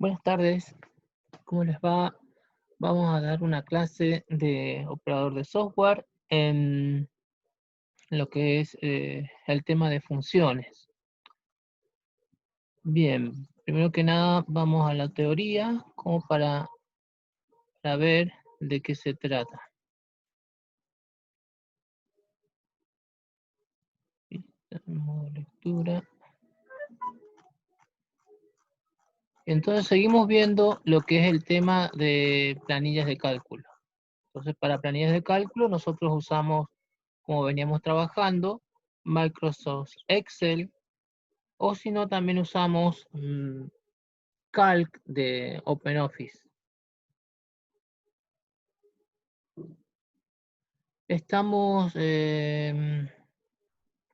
Buenas tardes, ¿cómo les va? Vamos a dar una clase de operador de software en lo que es el tema de funciones. Bien, primero que nada vamos a la teoría como para ver de qué se trata. Modo lectura. Entonces seguimos viendo lo que es el tema de planillas de cálculo. Entonces para planillas de cálculo nosotros usamos, como veníamos trabajando, Microsoft Excel, o si no también usamos Calc de OpenOffice. Estamos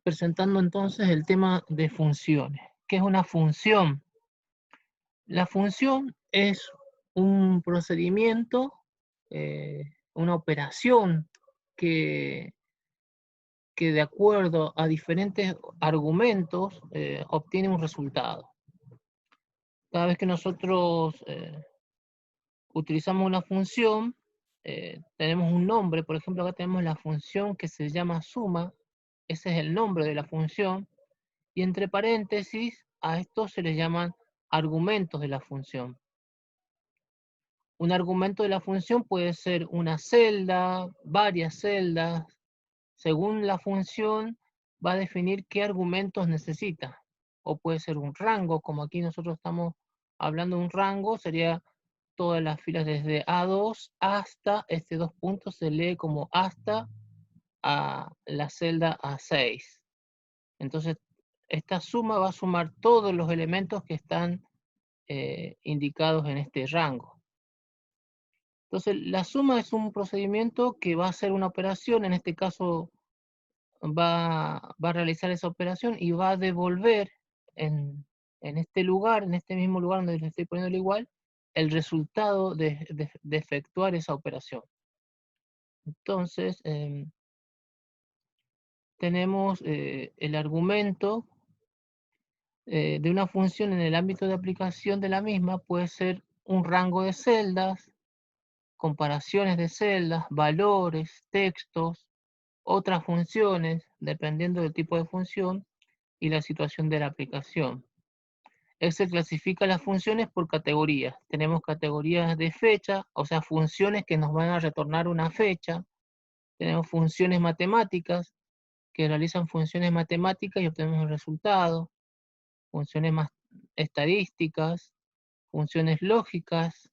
presentando entonces el tema de funciones. ¿Qué es una función? La función es un procedimiento, una operación que de acuerdo a diferentes argumentos obtiene un resultado. Cada vez que nosotros utilizamos una función, tenemos un nombre. Por ejemplo, acá tenemos la función que se llama suma. Ese es el nombre de la función. Y entre paréntesis, a estos se les llaman argumentos de la función. Un argumento de la función puede ser una celda, varias celdas. Según la función, va a definir qué argumentos necesita. O puede ser un rango, como aquí nosotros estamos hablando de un rango, sería todas las filas desde A2 hasta, este 2 puntos se lee como hasta a la celda A6. Entonces, esta suma va a sumar todos los elementos que están indicados en este rango. Entonces, la suma es un procedimiento que va a hacer una operación, en este caso va a realizar esa operación y va a devolver en este lugar, en este mismo lugar donde le estoy poniendo el igual, el resultado de efectuar esa operación. Entonces, tenemos el argumento de una función en el ámbito de aplicación de la misma, puede ser un rango de celdas, comparaciones de celdas, valores, textos, otras funciones, dependiendo del tipo de función y la situación de la aplicación. Excel clasifica las funciones por categorías. Tenemos categorías de fecha, o sea, funciones que nos van a retornar una fecha. Tenemos funciones matemáticas, que realizan funciones matemáticas y obtenemos el resultado. Funciones más estadísticas, funciones lógicas,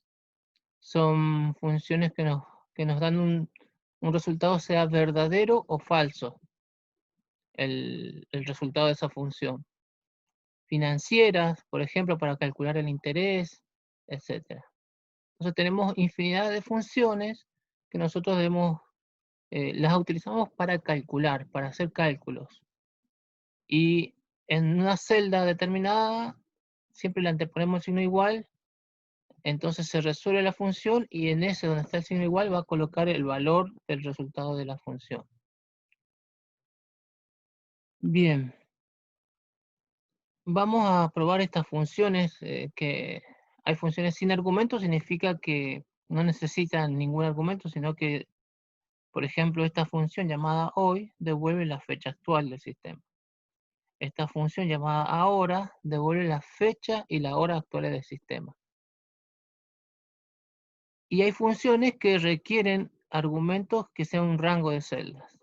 son funciones que nos dan un resultado, sea verdadero o falso, el resultado de esa función. Financieras, por ejemplo, para calcular el interés, etc. Entonces tenemos infinidad de funciones que nosotros las utilizamos para calcular, para hacer cálculos. Y en una celda determinada, siempre le anteponemos el signo igual, entonces se resuelve la función y en ese donde está el signo igual va a colocar el valor del resultado de la función. Bien, vamos a probar estas funciones, que hay funciones sin argumento, significa que no necesitan ningún argumento, sino que, por ejemplo, esta función llamada hoy devuelve la fecha actual del sistema. Esta función llamada ahora devuelve la fecha y la hora actuales del sistema. Y hay funciones que requieren argumentos que sean un rango de celdas.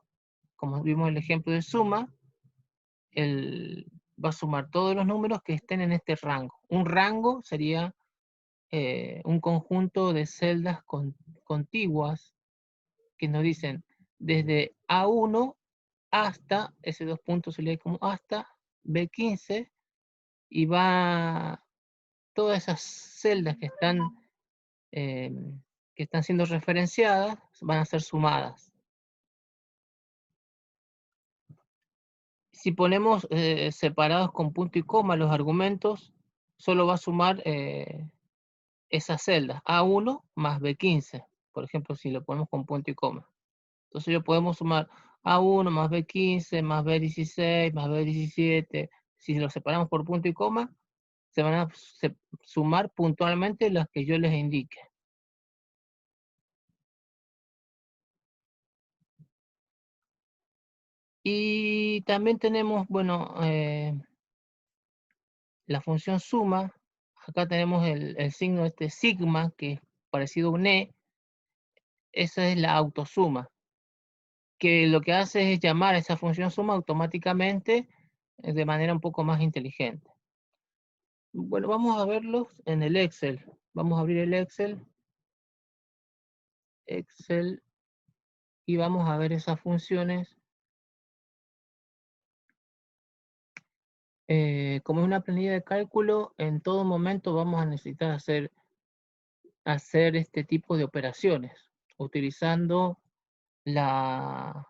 Como vimos el ejemplo de suma, va a sumar todos los números que estén en este rango. Un rango sería un conjunto de celdas contiguas que nos dicen desde A1 hasta, ese 2 puntos se lee como hasta B15, y va todas esas celdas eh, que están siendo referenciadas van a ser sumadas. Si ponemos separados con punto y coma los argumentos, solo va a sumar esas celdas, A1 más B15, por ejemplo, si lo ponemos con punto y coma. Entonces yo podemos sumar A1 más B15 más B16 más B17. Si lo separamos por punto y coma, se van a sumar puntualmente las que yo les indique. Y también tenemos, bueno, la función suma. Acá tenemos el signo este sigma, que es parecido a un E. Esa es la autosuma, que lo que hace es llamar a esa función suma automáticamente de manera un poco más inteligente. Bueno, vamos a verlos en el Excel. Vamos a abrir el Excel. Excel. Y vamos a ver esas funciones. Como es una planilla de cálculo, en todo momento vamos a necesitar hacer este tipo de operaciones, utilizando las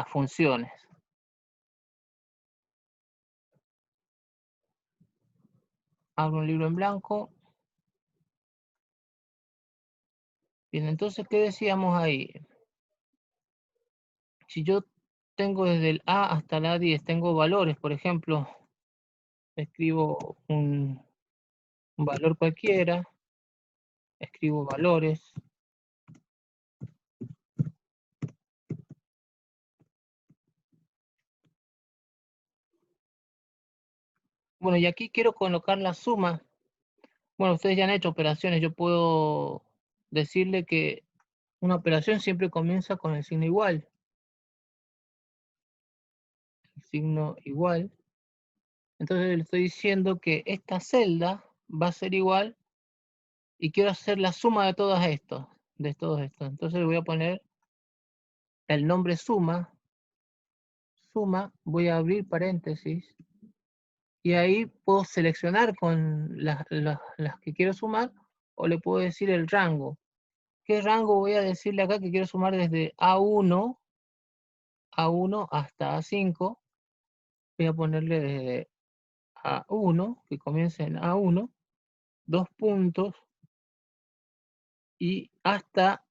funciones. Abro un libro en blanco. Bien, entonces, ¿qué decíamos ahí? Si yo tengo desde el A hasta la 10, tengo valores, por ejemplo, escribo un valor cualquiera, escribo valores. Bueno, y aquí quiero colocar la suma. Bueno, ustedes ya han hecho operaciones, yo puedo decirle que una operación siempre comienza con el signo igual. El signo igual. Entonces le estoy diciendo que esta celda va a ser igual y quiero hacer la suma de todos estos. Entonces le voy a poner el nombre suma. Suma, voy a abrir paréntesis. Y ahí puedo seleccionar con las que quiero sumar o le puedo decir el rango. ¿Qué rango voy a decirle acá que quiero sumar desde A1 hasta A5? Voy a ponerle desde A1, que comience en A1, 2 puntos, y hasta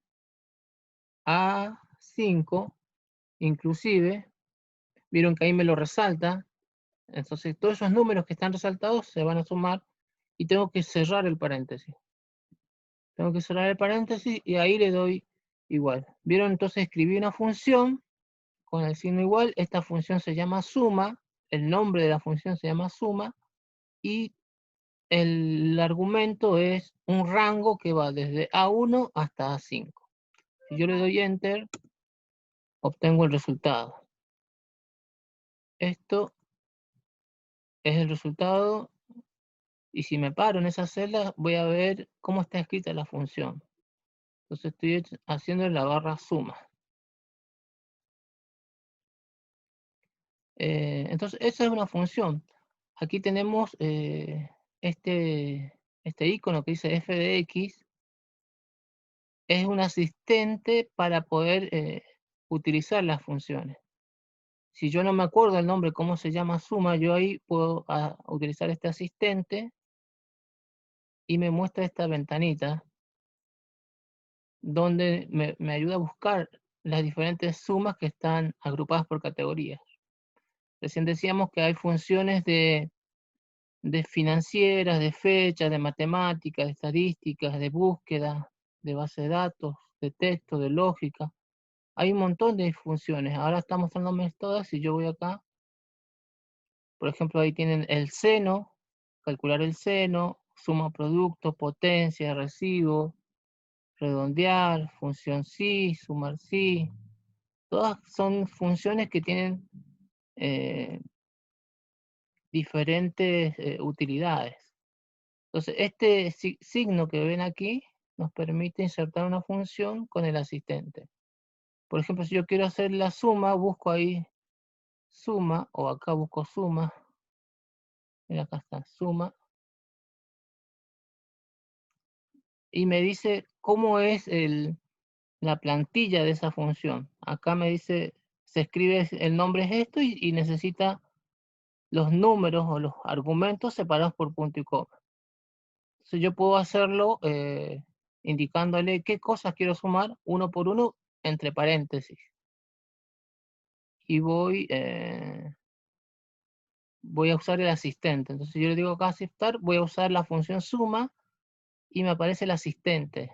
A5, inclusive, vieron que ahí me lo resalta. Entonces todos esos números que están resaltados se van a sumar y tengo que cerrar el paréntesis. Tengo que cerrar el paréntesis y ahí le doy igual. ¿Vieron? Entonces escribí una función con el signo igual. Esta función se llama suma. El nombre de la función se llama suma. Y el argumento es un rango que va desde A1 hasta A5. Si yo le doy Enter, obtengo el resultado. Esto es el resultado. Y si me paro en esa celda, voy a ver cómo está escrita la función. Entonces estoy haciendo la barra suma. Entonces, esa es una función. Aquí tenemos este icono que dice f de x. Es un asistente para poder utilizar las funciones. Si yo no me acuerdo el nombre, cómo se llama suma, yo ahí puedo utilizar este asistente y me muestra esta ventanita donde me ayuda a buscar las diferentes sumas que están agrupadas por categorías. Recién decíamos que hay funciones de financieras, de fechas, de matemáticas, de estadísticas, de búsqueda, de base de datos, de texto, de lógica. Hay un montón de funciones. Ahora está mostrándome todas y yo voy acá. Por ejemplo, ahí tienen el seno, calcular el seno, suma producto, potencia, residuo, redondear, función sí, sumar sí. Todas son funciones que tienen diferentes utilidades. Entonces, este signo que ven aquí nos permite insertar una función con el asistente. Por ejemplo, si yo quiero hacer la suma, busco ahí suma, o acá busco suma. Mira, acá está, suma. Y me dice cómo es la plantilla de esa función. Acá me dice, se escribe, el nombre es esto y necesita los números o los argumentos separados por punto y coma. Entonces yo puedo hacerlo indicándole qué cosas quiero sumar uno por uno entre paréntesis. Y voy voy a usar el asistente. Entonces yo le digo acá aceptar, voy a usar la función suma y me aparece el asistente.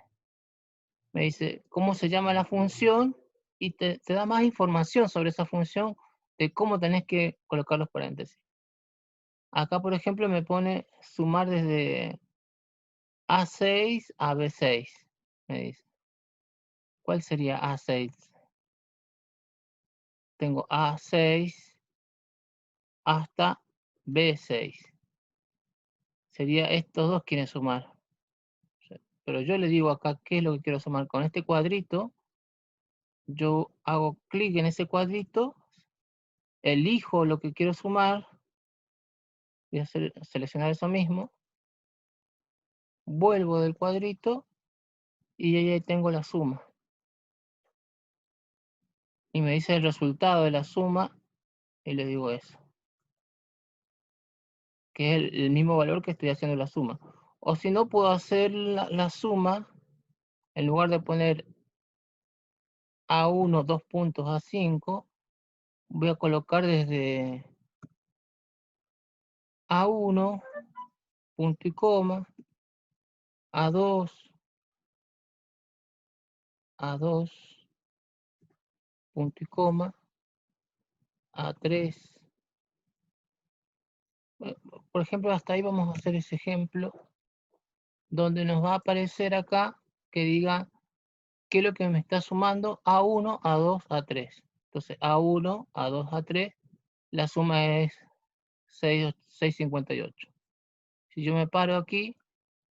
Me dice cómo se llama la función y te da más información sobre esa función de cómo tenés que colocar los paréntesis. Acá, por ejemplo, me pone sumar desde A6 a B6. Me dice. ¿Cuál sería A6? Tengo A6 hasta B6. Sería estos dos quieren sumar. Pero yo le digo acá qué es lo que quiero sumar. Con este cuadrito, yo hago clic en ese cuadrito, elijo lo que quiero sumar, voy a seleccionar eso mismo, vuelvo del cuadrito y ahí tengo la suma. Y me dice el resultado de la suma y le digo eso, que es el mismo valor que estoy haciendo la suma. O si no, puedo hacer la suma, en lugar de poner A1, 2 puntos, A5, voy a colocar desde A1, punto y coma, A2, A2, punto y coma, A3. Por ejemplo, hasta ahí vamos a hacer ese ejemplo, donde nos va a aparecer acá que diga qué es lo que me está sumando A1, A2, A3. Entonces, A1, A2, A3, la suma es 658. Si yo me paro aquí,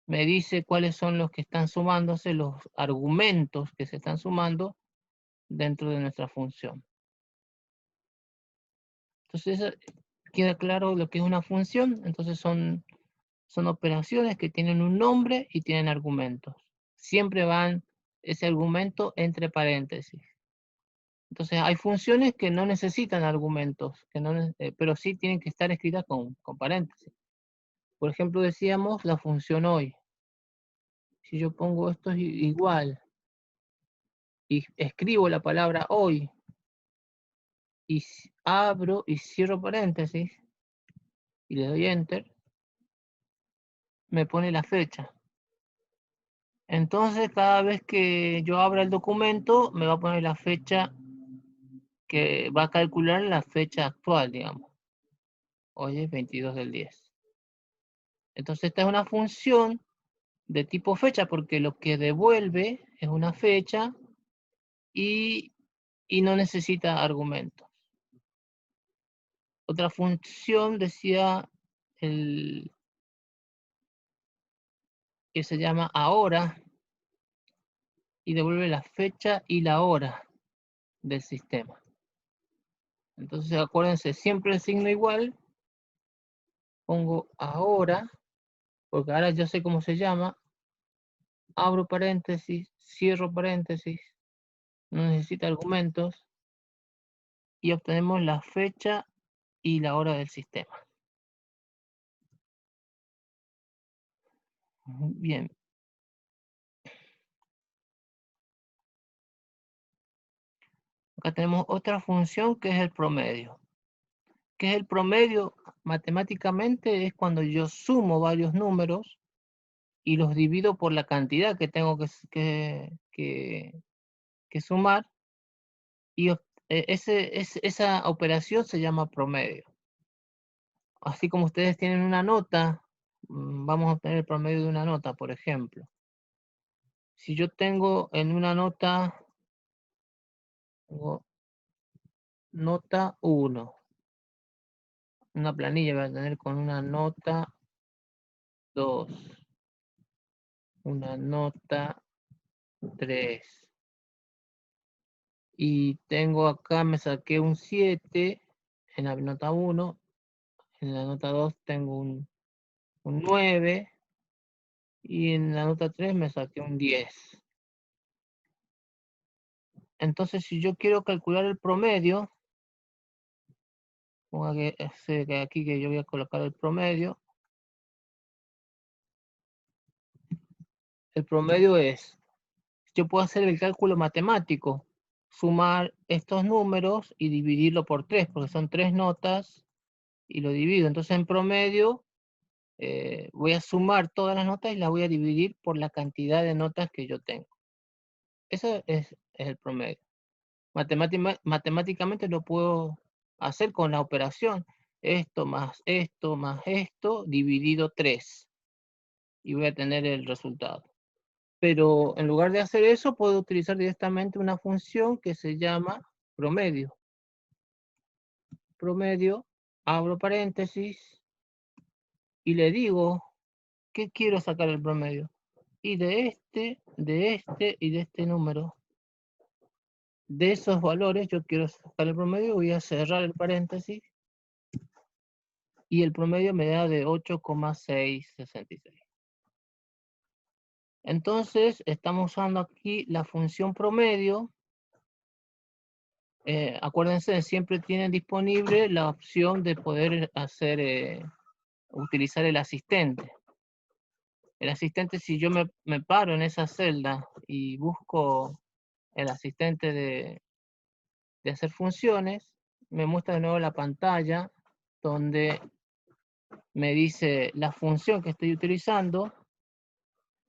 me dice cuáles son los que están sumándose, los argumentos que se están sumando dentro de nuestra función. Entonces, queda claro lo que es una función. Entonces son operaciones que tienen un nombre y tienen argumentos. Siempre van ese argumento entre paréntesis. Entonces hay funciones que no necesitan argumentos, pero sí tienen que estar escritas con paréntesis. Por ejemplo, decíamos la función hoy. Si yo pongo esto es igual y escribo la palabra hoy y abro y cierro paréntesis y le doy enter, me pone la fecha. Entonces cada vez que yo abra el documento me va a poner la fecha, que va a calcular la fecha actual, digamos. Hoy es 22 del 10. Entonces esta es una función de tipo fecha porque lo que devuelve es una fecha y no necesita argumentos. Otra función decía que se llama ahora y devuelve la fecha y la hora del sistema. Entonces acuérdense, siempre el signo igual, pongo ahora, porque ahora yo sé cómo se llama, abro paréntesis, cierro paréntesis, no necesita argumentos, y obtenemos la fecha y la hora del sistema. Bien. Acá tenemos otra función que es el promedio. ¿Qué es el promedio? Matemáticamente es cuando yo sumo varios números y los divido por la cantidad que tengo que sumar, y esa operación se llama promedio. Así como ustedes tienen una nota, vamos a obtener el promedio de una nota, por ejemplo. Si yo tengo en una nota, tengo nota 1, una planilla voy a tener con una nota 2, una nota 3. Y tengo acá, me saqué un 7 en la nota 1, en la nota 2 tengo un 9 y en la nota 3 me saqué un 10. Entonces, si yo quiero calcular el promedio, ponga que aquí que yo voy a colocar el promedio. El promedio es, yo puedo hacer el cálculo matemático, sumar estos números y dividirlo por 3, porque son 3 notas y lo divido. Entonces en promedio voy a sumar todas las notas y las voy a dividir por la cantidad de notas que yo tengo. Eso es el promedio. Matemáticamente lo puedo hacer con la operación. Esto, más esto, dividido 3. Y voy a tener el resultado. Pero en lugar de hacer eso, puedo utilizar directamente una función que se llama promedio. Promedio, abro paréntesis, y le digo, ¿qué quiero sacar el promedio? Y de este y de este número. De esos valores yo quiero sacar el promedio, voy a cerrar el paréntesis, y el promedio me da de 8,666. Entonces, estamos usando aquí la función promedio. Acuérdense, siempre tienen disponible la opción de poder hacer, utilizar el asistente. El asistente, si yo me paro en esa celda y busco el asistente de hacer funciones, me muestra de nuevo la pantalla donde me dice la función que estoy utilizando,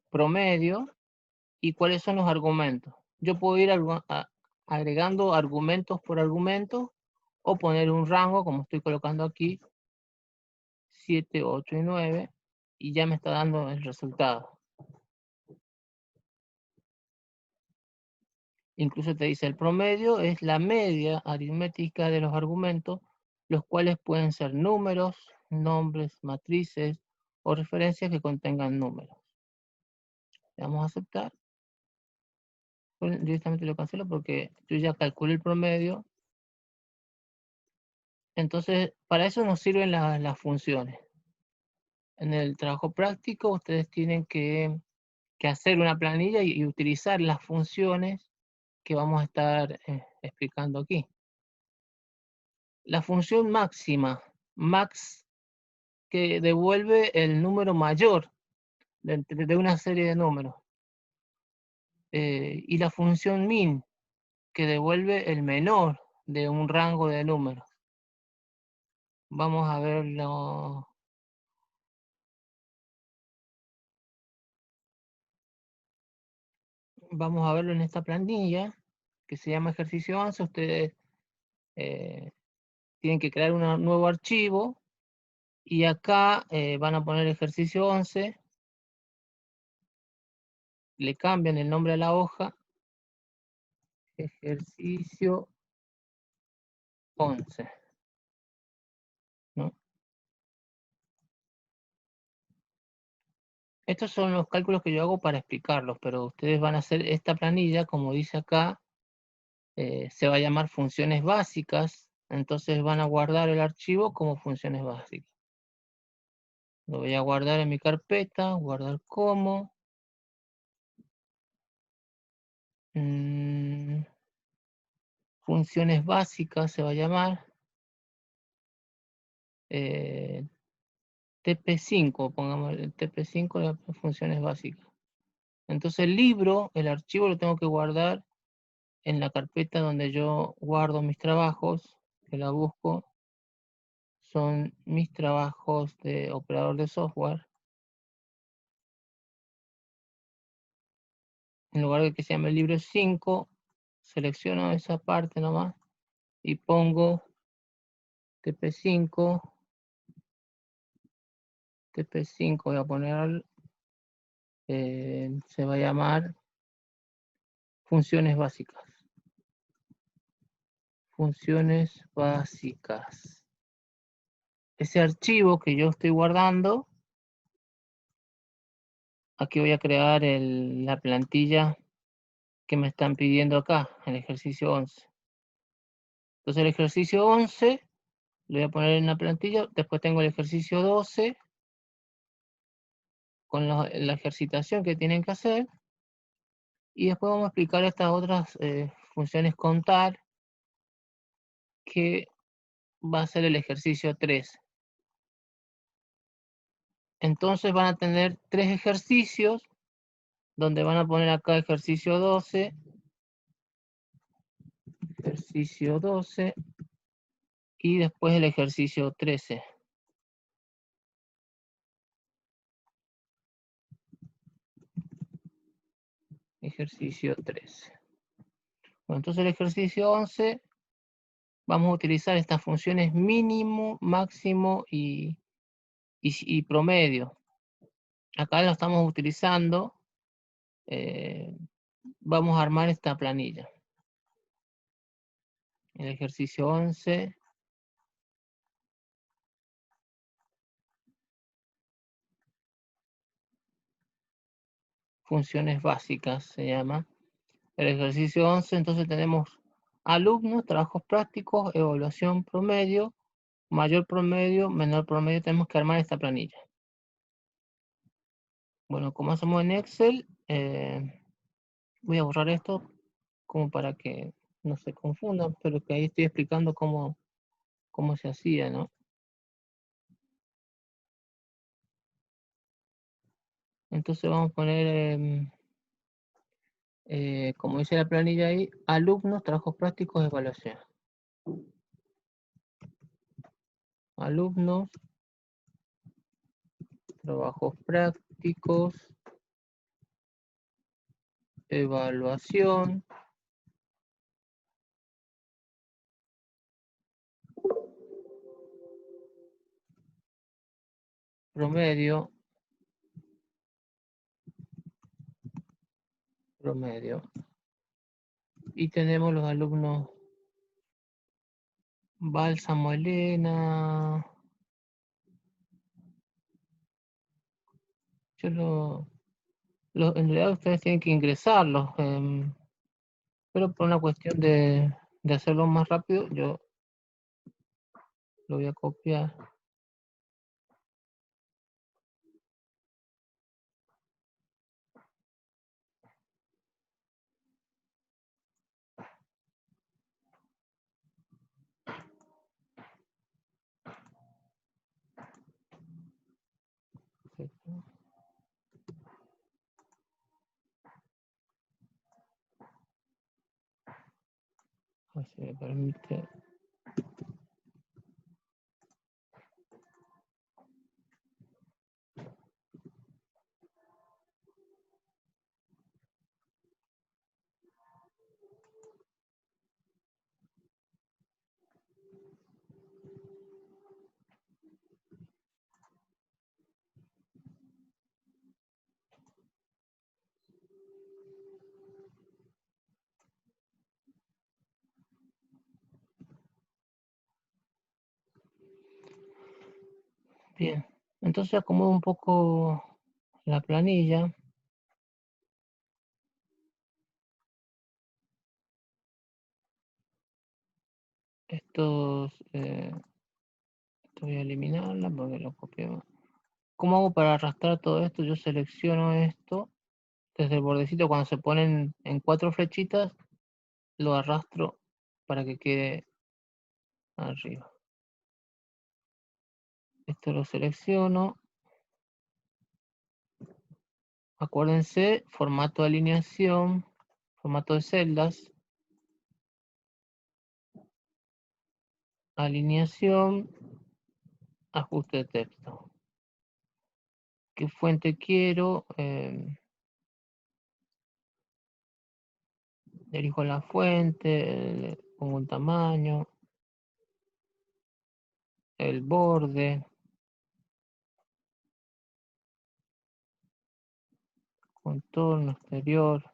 promedio, y cuáles son los argumentos. Yo puedo ir agregando argumentos por argumento o poner un rango, como estoy colocando aquí, 7, 8 y 9, y ya me está dando el resultado. Incluso te dice el promedio es la media aritmética de los argumentos, los cuales pueden ser números, nombres, matrices o referencias que contengan números. Le damos a aceptar. Directamente lo cancelo porque yo ya calculé el promedio. Entonces, para eso nos sirven las funciones. En el trabajo práctico, ustedes tienen que hacer una planilla y utilizar las funciones que vamos a estar explicando aquí. La función máxima, max, que devuelve el número mayor de una serie de números. Y la función min, que devuelve el menor de un rango de números. Vamos a verlo. Vamos a verlo en esta planilla que se llama ejercicio 11. Ustedes tienen que crear un nuevo archivo y acá van a poner ejercicio 11, le cambian el nombre a la hoja, ejercicio 11, ¿no? Estos son los cálculos que yo hago para explicarlos, pero ustedes van a hacer esta planilla, como dice acá, se va a llamar funciones básicas, entonces van a guardar el archivo como funciones básicas. Lo voy a guardar en mi carpeta, guardar como. Funciones básicas se va a llamar. TP5, pongamos el TP5 de las funciones básicas. Entonces el libro, el archivo lo tengo que guardar en la carpeta donde yo guardo mis trabajos, que la busco, son mis trabajos de operador de software. En lugar de que se llame el libro 5, selecciono esa parte nomás y pongo TP5, voy a poner, se va a llamar funciones básicas. Funciones básicas. Ese archivo que yo estoy guardando, aquí voy a crear la plantilla que me están pidiendo acá, el ejercicio 11. Entonces el ejercicio 11 lo voy a poner en la plantilla, después tengo el ejercicio 12 con la ejercitación que tienen que hacer, y después vamos a explicar estas otras funciones contar, que va a ser el ejercicio 3. Entonces van a tener 3 ejercicios, donde van a poner acá ejercicio 12, Y después el ejercicio 13. Ejercicio 13. Bueno, entonces el ejercicio 11, vamos a utilizar estas funciones mínimo, máximo y promedio. Acá lo estamos utilizando. Vamos a armar esta planilla. El ejercicio 11. Funciones básicas se llama. El ejercicio 11, entonces tenemos alumnos, trabajos prácticos, evaluación promedio, mayor promedio, menor promedio. Tenemos que armar esta planilla. Bueno, como hacemos en Excel, voy a borrar esto como para que no se confundan, pero que ahí estoy explicando cómo se hacía, ¿no? Entonces vamos a poner, como dice la planilla ahí, alumnos, trabajos prácticos, evaluación. Alumnos, trabajos prácticos, evaluación. Promedio. Y tenemos los alumnos Bálsamo, Elena. Yo en realidad ustedes tienen que ingresarlos, pero por una cuestión de hacerlo más rápido, yo lo voy a copiar. Así me permite. Bien, entonces acomodo un poco la planilla. Esto voy a eliminarla porque lo copié. ¿Cómo hago para arrastrar todo esto? Yo selecciono esto desde el bordecito. Cuando se ponen en 4 flechitas, lo arrastro para que quede arriba. Esto lo selecciono. Acuérdense, formato de alineación, formato de celdas, alineación, ajuste de texto. ¿Qué fuente quiero? Elijo la fuente, pongo un tamaño, el borde, contorno exterior.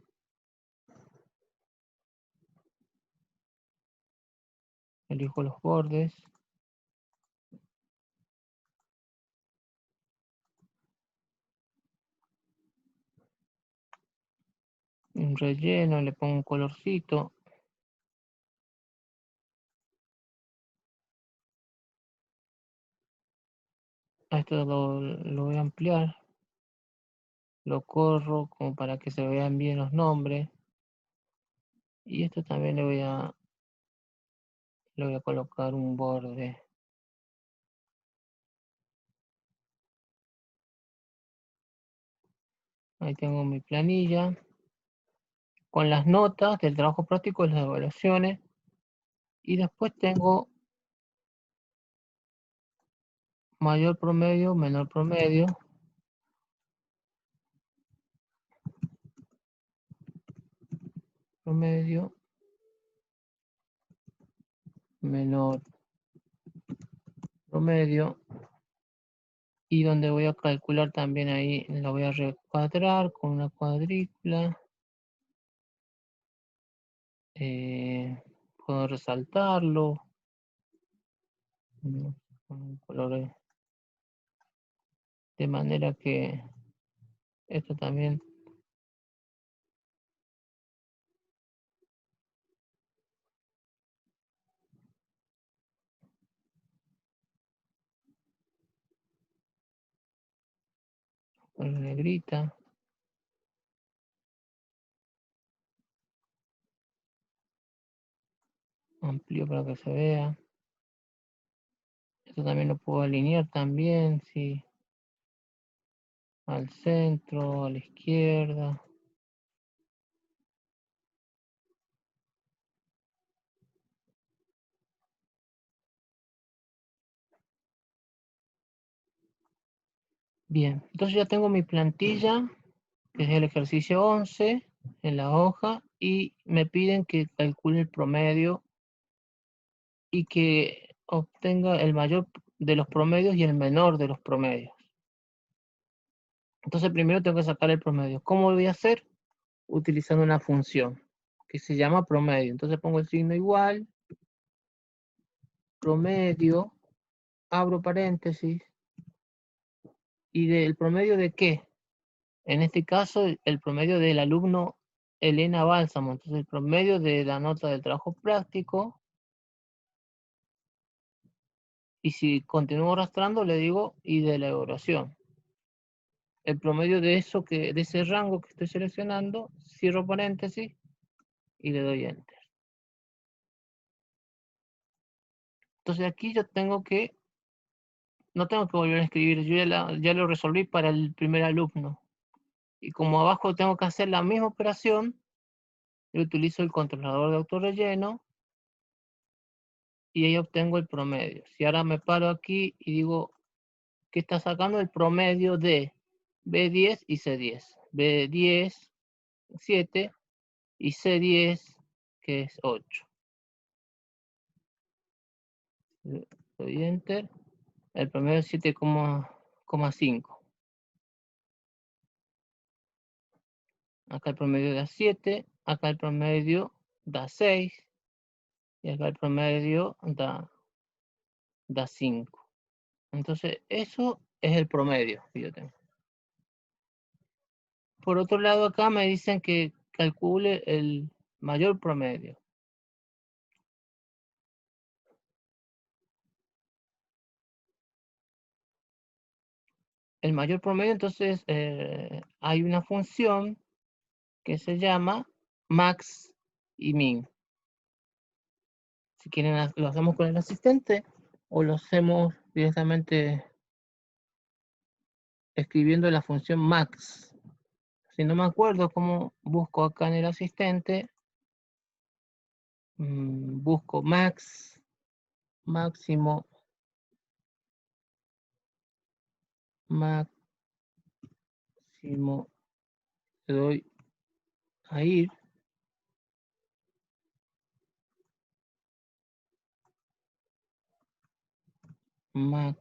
Elijo los bordes. Un relleno, le pongo un colorcito. A esto lo voy a ampliar. Lo corro como para que se vean bien los nombres. Y esto también le voy a colocar un borde. Ahí tengo mi planilla con las notas del trabajo práctico y las evaluaciones. Y después tengo mayor promedio, menor promedio. Promedio, menor promedio. Y donde voy a calcular también ahí, la voy a recuadrar con una cuadrícula. Puedo resaltarlo. Con un color de manera que esto también con negrita. Amplio para que se vea. Esto también lo puedo alinear también, sí. Al centro, a la izquierda. Bien, entonces ya tengo mi plantilla, que es el ejercicio 11, en la hoja, y me piden que calcule el promedio y que obtenga el mayor de los promedios y el menor de los promedios. Entonces primero tengo que sacar el promedio. ¿Cómo lo voy a hacer? Utilizando una función que se llama promedio. Entonces pongo el signo igual, promedio, abro paréntesis, ¿y del promedio de qué? En este caso, el promedio del alumno Elena Bálsamo. Entonces, el promedio de la nota del trabajo práctico. Y si continúo arrastrando, le digo y de la evaluación. El promedio de eso de ese rango que estoy seleccionando, cierro paréntesis y le doy enter. Entonces aquí yo no tengo que volver a escribir, yo ya lo resolví para el primer alumno. Y como abajo tengo que hacer la misma operación, yo utilizo el controlador de autorrelleno y ahí obtengo el promedio. Si ahora me paro aquí y digo que está sacando el promedio de B10 y C10. B10, 7 y C10, que es 8. Doy enter. El promedio es 7,5. Acá el promedio da 7, acá el promedio da 6 y acá el promedio da 5. Entonces, eso es el promedio que yo tengo. Por otro lado, acá me dicen que calcule el mayor promedio. El mayor promedio, entonces, hay una función que se llama max y min. Si quieren, lo hacemos con el asistente o lo hacemos directamente escribiendo la función max. Si no me acuerdo cómo busco acá en el asistente, busco max, máximo, máximo, le doy a ir. Max.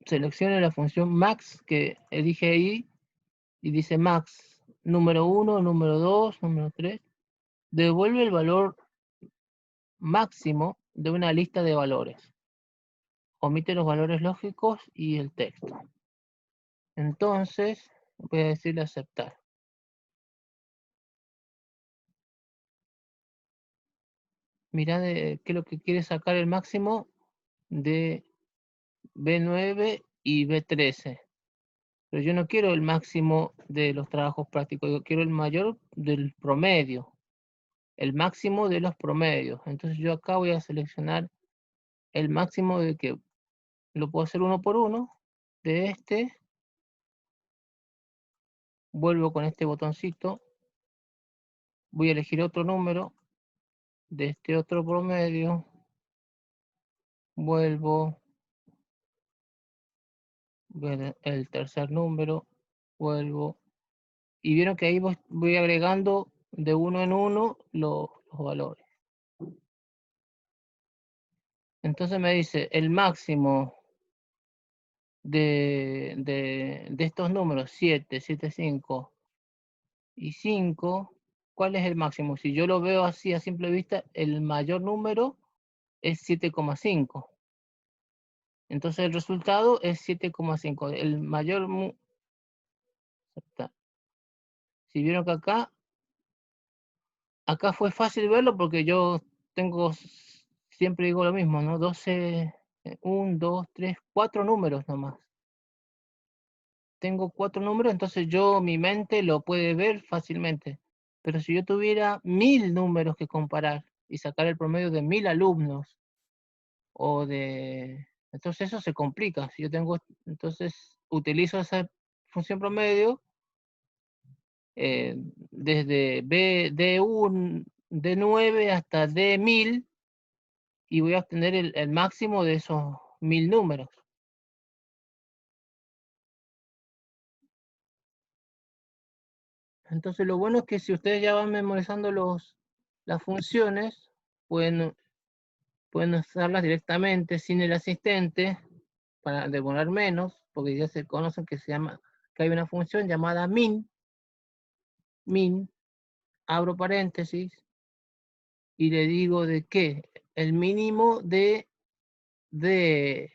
Seleccione la función max que elige ahí y dice max, número 1, número 2, número 3. Devuelve el valor máximo de una lista de valores. Omite los valores lógicos y el texto. Entonces, voy a decirle aceptar. Mira qué es lo que quiere sacar el máximo de B9 y B13. Pero yo no quiero el máximo de los trabajos prácticos, yo quiero el mayor del promedio, el máximo de los promedios. Entonces yo acá voy a seleccionar el máximo de que lo puedo hacer uno por uno, de este. Vuelvo con este botoncito, voy a elegir otro número de este otro promedio, vuelvo, ver el tercer número, vuelvo, y vieron que ahí voy agregando de uno en uno los valores. Entonces me dice el máximo de estos números 7, 7, 5 y 5, ¿cuál es el máximo? Si yo lo veo así a simple vista, el mayor número es 7,5. Entonces el resultado es 7,5. El mayor... Si vieron que acá fue fácil verlo porque yo tengo, siempre digo lo mismo, ¿no? 12, 1, 2, 3, 4 números nomás. Tengo 4 números, entonces mi mente lo puede ver fácilmente. Pero si yo tuviera 1000 números que comparar y sacar el promedio de 1000 alumnos, entonces eso se complica. Si yo tengo, entonces utilizo esa función promedio desde D1, D9 hasta D1000 y voy a obtener el máximo de esos 1000 números. Entonces lo bueno es que si ustedes ya van memorizando las funciones, pueden usarlas directamente sin el asistente para demorar menos, porque ya se conocen que hay una función llamada min, abro paréntesis, y le digo de que el mínimo de 9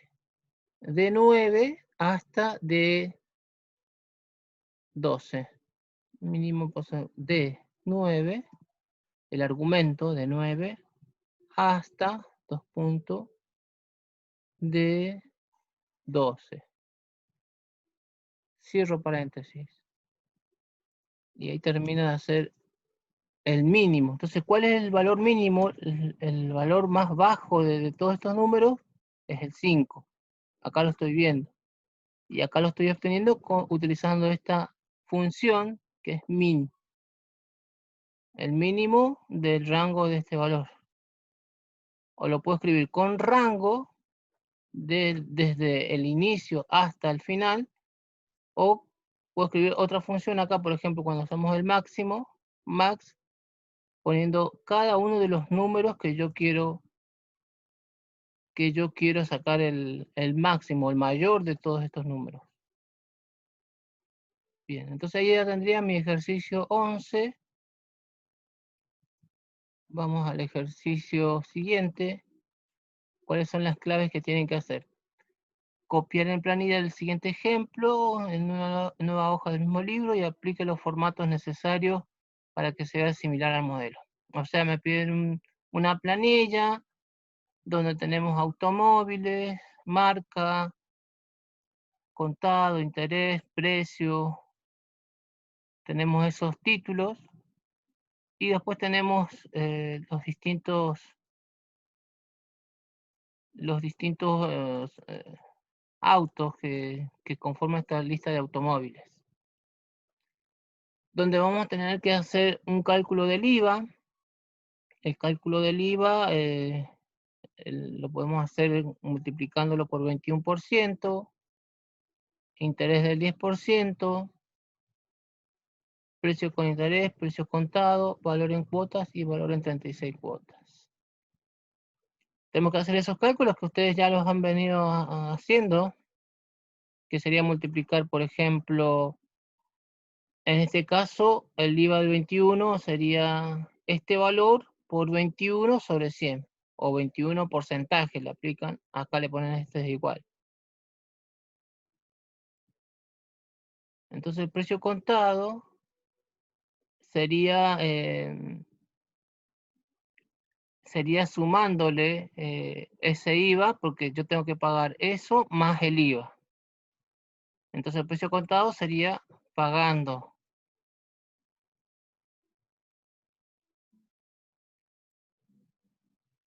hasta D12. Mínimo de 9, el argumento de 9 hasta 2 puntos de 12. Cierro paréntesis. Y ahí termina de hacer el mínimo. Entonces, ¿cuál es el valor mínimo? El valor más bajo de todos estos números es el 5. Acá lo estoy viendo. Y acá lo estoy obteniendo utilizando esta función que es min. El mínimo del rango de este valor. O lo puedo escribir con rango desde el inicio hasta el final, o puedo escribir otra función acá, por ejemplo, cuando hacemos el máximo, max, poniendo cada uno de los números que yo quiero sacar el máximo, el mayor de todos estos números. Bien, entonces ahí ya tendría mi ejercicio 11. Vamos al ejercicio siguiente. ¿Cuáles son las claves que tienen que hacer? Copiar en planilla el siguiente ejemplo en una nueva hoja del mismo libro y aplique los formatos necesarios para que sea similar al modelo. O sea, me piden una planilla donde tenemos automóviles, marca, contado, interés, precio. Tenemos esos títulos y después tenemos los distintos autos que conforman esta lista de automóviles, donde vamos a tener que hacer un cálculo del IVA. El cálculo del IVA lo podemos hacer multiplicándolo por 21%, interés del 10%, precio con interés, precio contado, valor en cuotas y valor en 36 cuotas. Tenemos que hacer esos cálculos que ustedes ya los han venido haciendo, que sería multiplicar, por ejemplo, en este caso, el IVA del 21 sería este valor por 21 sobre 100, o 21 porcentaje le aplican, acá le ponen este es igual. Entonces el precio contado sería sumándole ese IVA, porque yo tengo que pagar eso más el IVA. Entonces el precio contado sería pagando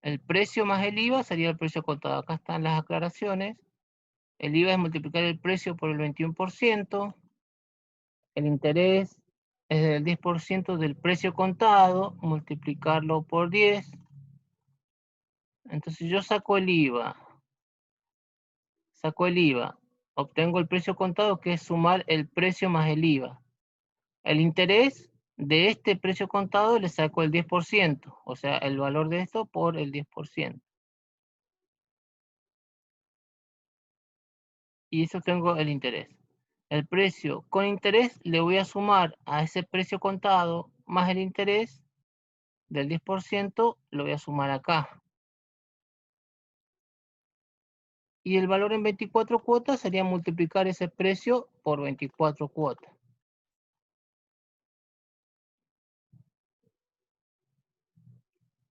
el precio más el IVA, sería el precio contado. Acá están las aclaraciones. El IVA es multiplicar el precio por el 21%. El interés es del 10% del precio contado, multiplicarlo por 10. Entonces yo saco el IVA. Obtengo el precio contado, que es sumar el precio más el IVA. El interés de este precio contado le saco el 10%, o sea, el valor de esto por el 10%. Y eso tengo el interés. El precio con interés le voy a sumar a ese precio contado más el interés del 10%, lo voy a sumar acá. Y el valor en 24 cuotas sería multiplicar ese precio por 24 cuotas.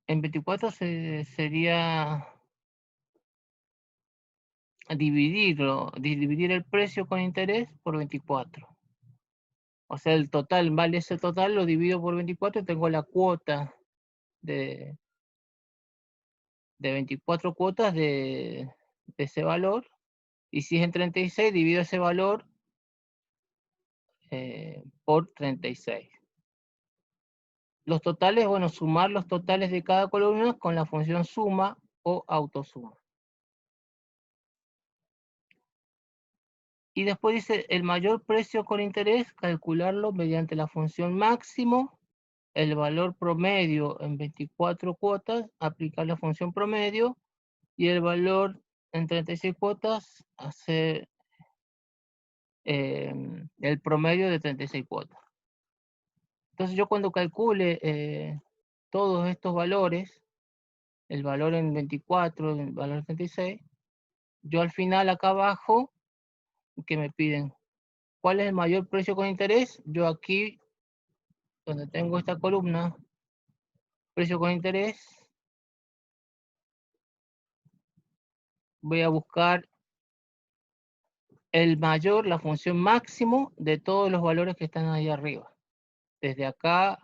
En 24 sería dividir el precio con interés por 24. O sea, el total, vale ese total, lo divido por 24 y tengo la cuota de 24 cuotas de ese valor. Y si es en 36, divido ese valor por 36. Los totales, bueno, sumar los totales de cada columna con la función suma o autosuma. Y después dice el mayor precio con interés, calcularlo mediante la función máximo, el valor promedio en 24 cuotas, aplicar la función promedio, y el valor en 36 cuotas, hacer el promedio de 36 cuotas. Entonces yo cuando calcule todos estos valores, el valor en 24, el valor en 36, yo al final acá abajo, que me piden, ¿cuál es el mayor precio con interés? Yo aquí, donde tengo esta columna, precio con interés, voy a buscar el mayor, la función máximo de todos los valores que están ahí arriba. Desde acá,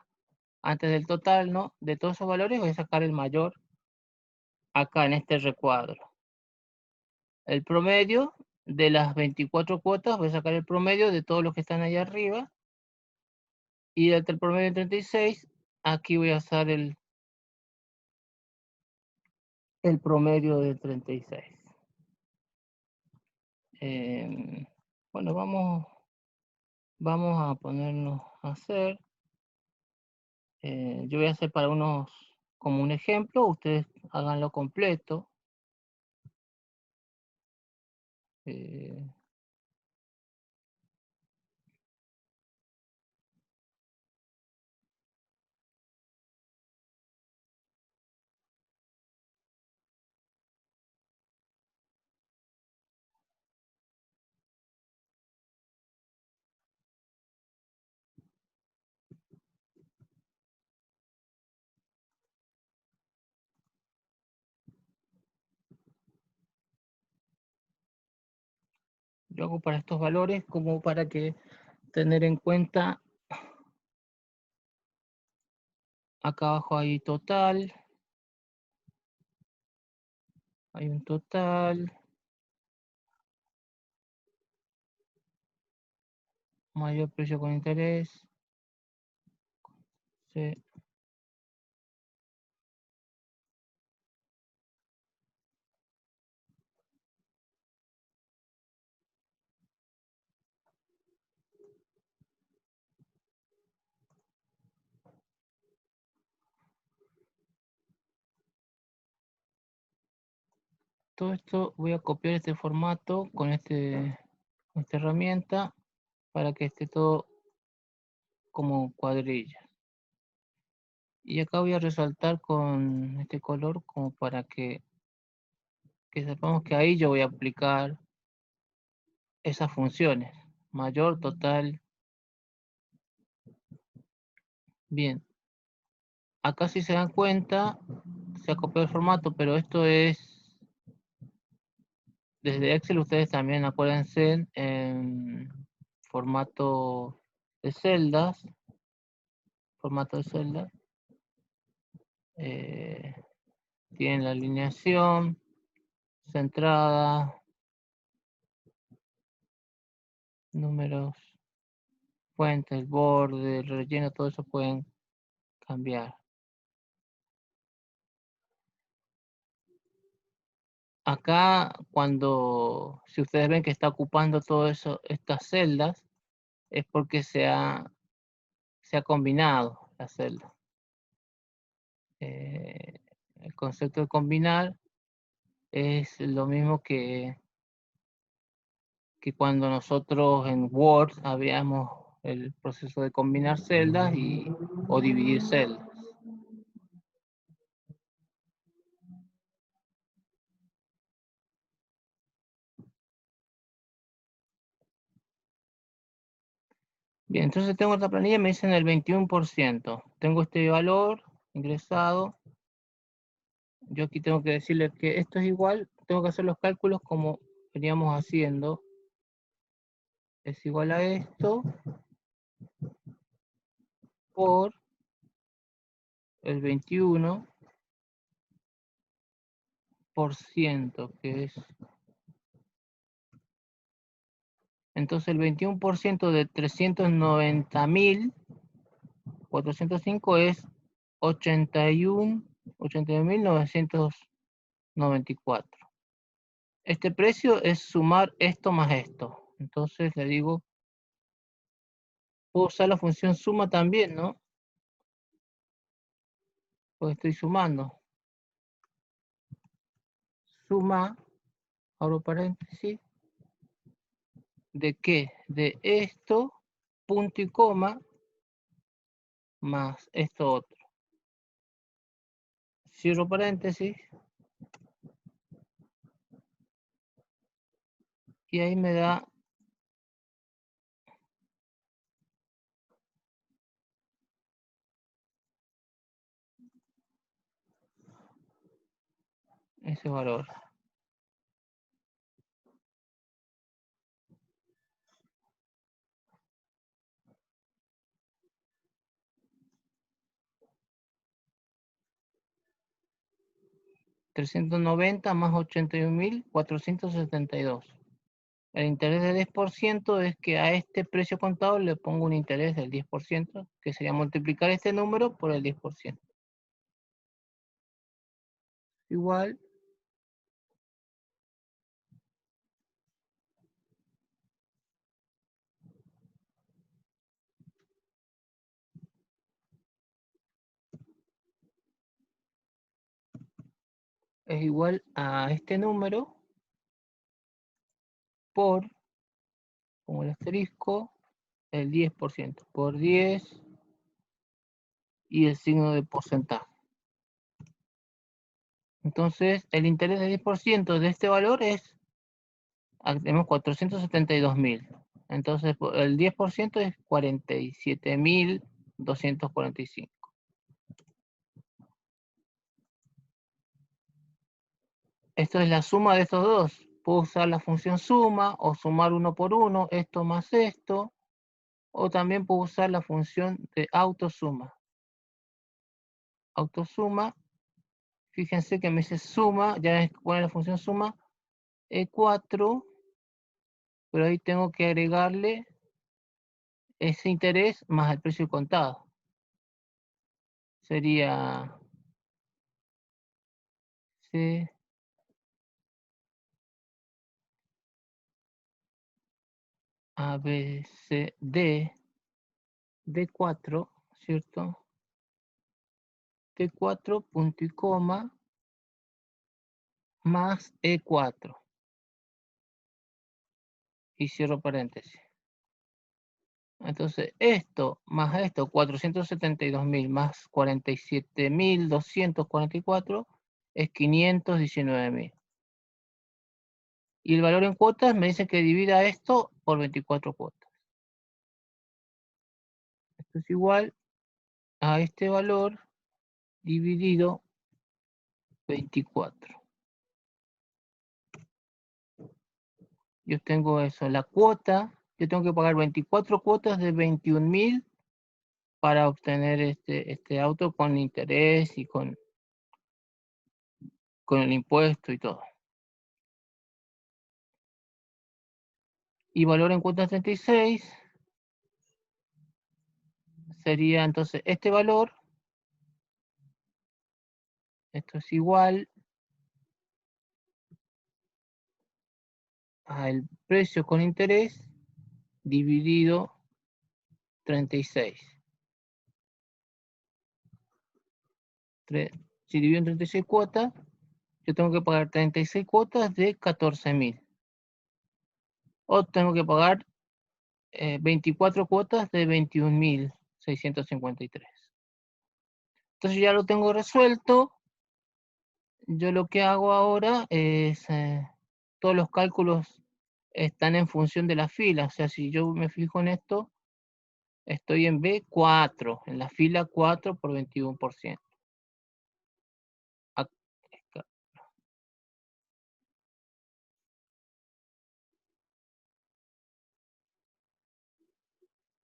antes del total, ¿no? De todos esos valores voy a sacar el mayor acá en este recuadro. El promedio de las 24 cuotas, voy a sacar el promedio de todos los que están ahí arriba. Y entre el promedio de 36, aquí voy a hacer el promedio de 36. Bueno, vamos a ponernos a hacer. Yo voy a hacer para unos, como un ejemplo, ustedes háganlo completo. Eh, yo hago para estos valores como para que tener en cuenta, acá abajo hay total, hay un total, mayor precio con interés, sí. Todo esto voy a copiar este formato con esta herramienta para que esté todo como cuadrilla. Y acá voy a resaltar con este color como para que sepamos que ahí yo voy a aplicar esas funciones. Mayor, total. Bien. Acá si se dan cuenta, se ha copiado el formato, pero esto es desde Excel. Ustedes también acuérdense en formato de celdas. Formato de celdas. Tienen la alineación, centrada, números, fuentes, borde, relleno, todo eso pueden cambiar. acá si ustedes ven que está ocupando todo eso, estas celdas, es porque se ha combinado la celda. El concepto de combinar es lo mismo que cuando nosotros en Word habíamos el proceso de combinar celdas o dividir celdas. Bien, entonces tengo esta planilla y me dicen el 21%. Tengo este valor ingresado. Yo aquí tengo que decirle que esto es igual. Tengo que hacer los cálculos como veníamos haciendo. Es igual a esto por el 21%, que es... Entonces el 21% de 390.405 es 81.994. Este precio es sumar esto más esto. Entonces le digo, puedo usar la función suma también, ¿no? Pues estoy sumando. Suma, abro paréntesis. ¿De qué? De esto, punto y coma, más esto otro. Cierro paréntesis. Y ahí me da ese valor. $390 más 81.472. El interés del 10% es que a este precio contado le pongo un interés del 10%, que sería multiplicar este número por el 10%. Igual es igual a este número por, como el asterisco, el 10%, por 10 y el signo de porcentaje. Entonces, el interés del 10% de este valor es, tenemos 472.000. Entonces, el 10% es 47.245. Esto es la suma de estos dos. Puedo usar la función suma o sumar uno por uno, esto más esto. O también puedo usar la función de autosuma. Autosuma, fíjense que me dice suma, ya pone la función suma, E4, pero ahí tengo que agregarle ese interés más el precio contado. Sería C A, B, C, D, D4, ¿cierto? D4, punto y coma, más E4. Y cierro paréntesis. Entonces, esto más esto, 472.000 más 47.244 es 519.000. Y el valor en cuotas me dice que divida esto por 24 cuotas. Esto es igual a este valor dividido 24. Yo tengo eso, la cuota, yo tengo que pagar 24 cuotas de 21.000 para obtener este auto con interés y con el impuesto y todo. Y valor en cuotas 36 sería entonces este valor. Esto es igual al precio con interés dividido 36. Si divido en 36 cuotas, yo tengo que pagar 36 cuotas de 14.000. O tengo que pagar 24 cuotas de 21.653. Entonces ya lo tengo resuelto. Yo lo que hago ahora es, todos los cálculos están en función de la fila. O sea, si yo me fijo en esto, estoy en B4, en la fila 4 por 21%. Acá.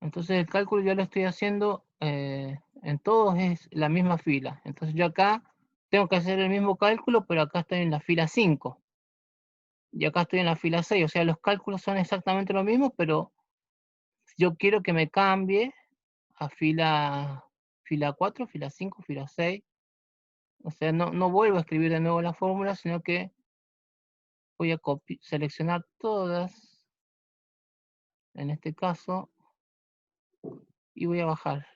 Entonces el cálculo ya lo estoy haciendo en todos, es la misma fila. Entonces yo acá tengo que hacer el mismo cálculo, pero acá estoy en la fila 5. Y acá estoy en la fila 6. O sea, los cálculos son exactamente los mismos, pero yo quiero que me cambie a fila 4, fila 5, fila 6. O sea, no vuelvo a escribir de nuevo la fórmula, sino que voy a seleccionar todas, en este caso, y voy a bajar.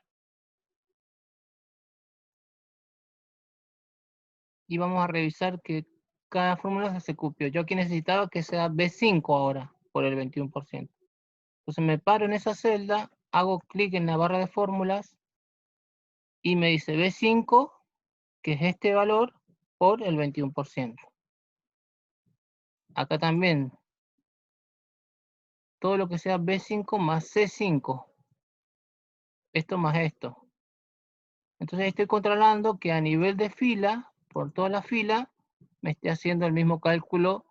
Y vamos a revisar que cada fórmula se copió. Yo aquí necesitaba que sea B5 ahora, por el 21%. Entonces me paro en esa celda, hago clic en la barra de fórmulas, y me dice B5, que es este valor, por el 21%. Acá también, todo lo que sea B5 más C5. Esto más esto. Entonces estoy controlando que a nivel de fila, por toda la fila, me esté haciendo el mismo cálculo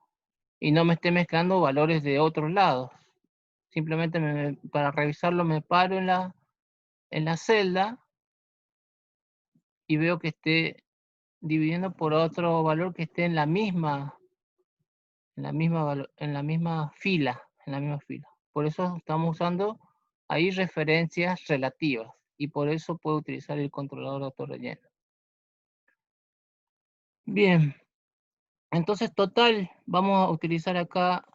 y no me esté mezclando valores de otros lados. Simplemente para revisarlo me paro en la celda y veo que esté dividiendo por otro valor que esté en la misma, en la misma fila, Por eso estamos usando ahí referencias relativas y por eso puedo utilizar el controlador de autorrelleno. Bien, entonces total, vamos a utilizar acá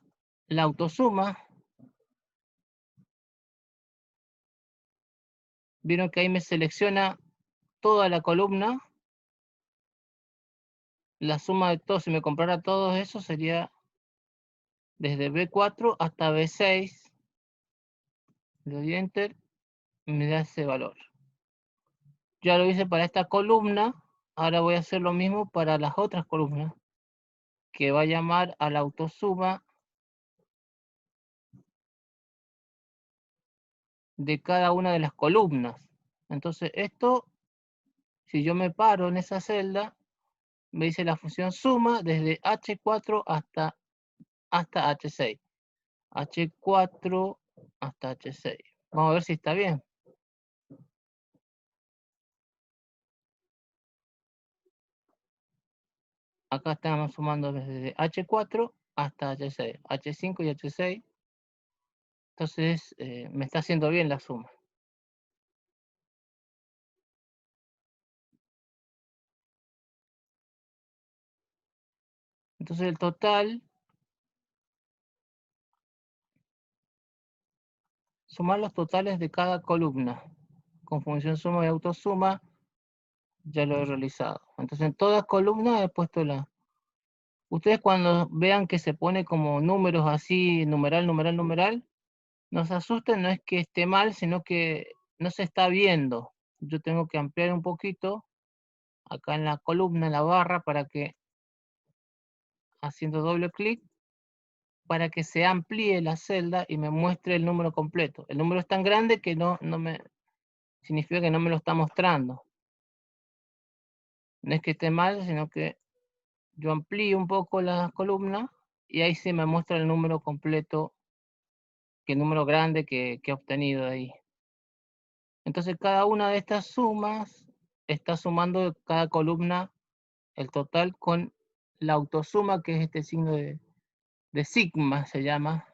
la autosuma. Vieron que ahí me selecciona toda la columna. La suma de todos, si me comprara todos esos, sería desde B4 hasta B6. Le doy Enter y me da ese valor. Ya lo hice para esta columna. Ahora voy a hacer lo mismo para las otras columnas, que va a llamar a la autosuma de cada una de las columnas. Entonces esto, si yo me paro en esa celda, me dice la función suma desde H4 hasta H6. H4 hasta H6. Vamos a ver si está bien. Acá estamos sumando desde H4 hasta H6. H5 y H6. Entonces me está haciendo bien la suma. Entonces el total, sumar los totales de cada columna. Con función suma y autosuma, ya lo he realizado. Entonces en todas columnas he puesto la... Ustedes cuando vean que se pone como números así, numeral, numeral, numeral, no se asusten, no es que esté mal, sino que no se está viendo. Yo tengo que ampliar un poquito acá en la columna, en la barra, para que, haciendo doble clic, para que se amplíe la celda y me muestre el número completo. El número es tan grande que no me significa que no me lo está mostrando. No es que esté mal, sino que yo amplío un poco la columna y ahí se me muestra el número completo, que el número grande que he obtenido ahí. Entonces cada una de estas sumas está sumando cada columna el total con la autosuma, que es este signo de sigma, se llama.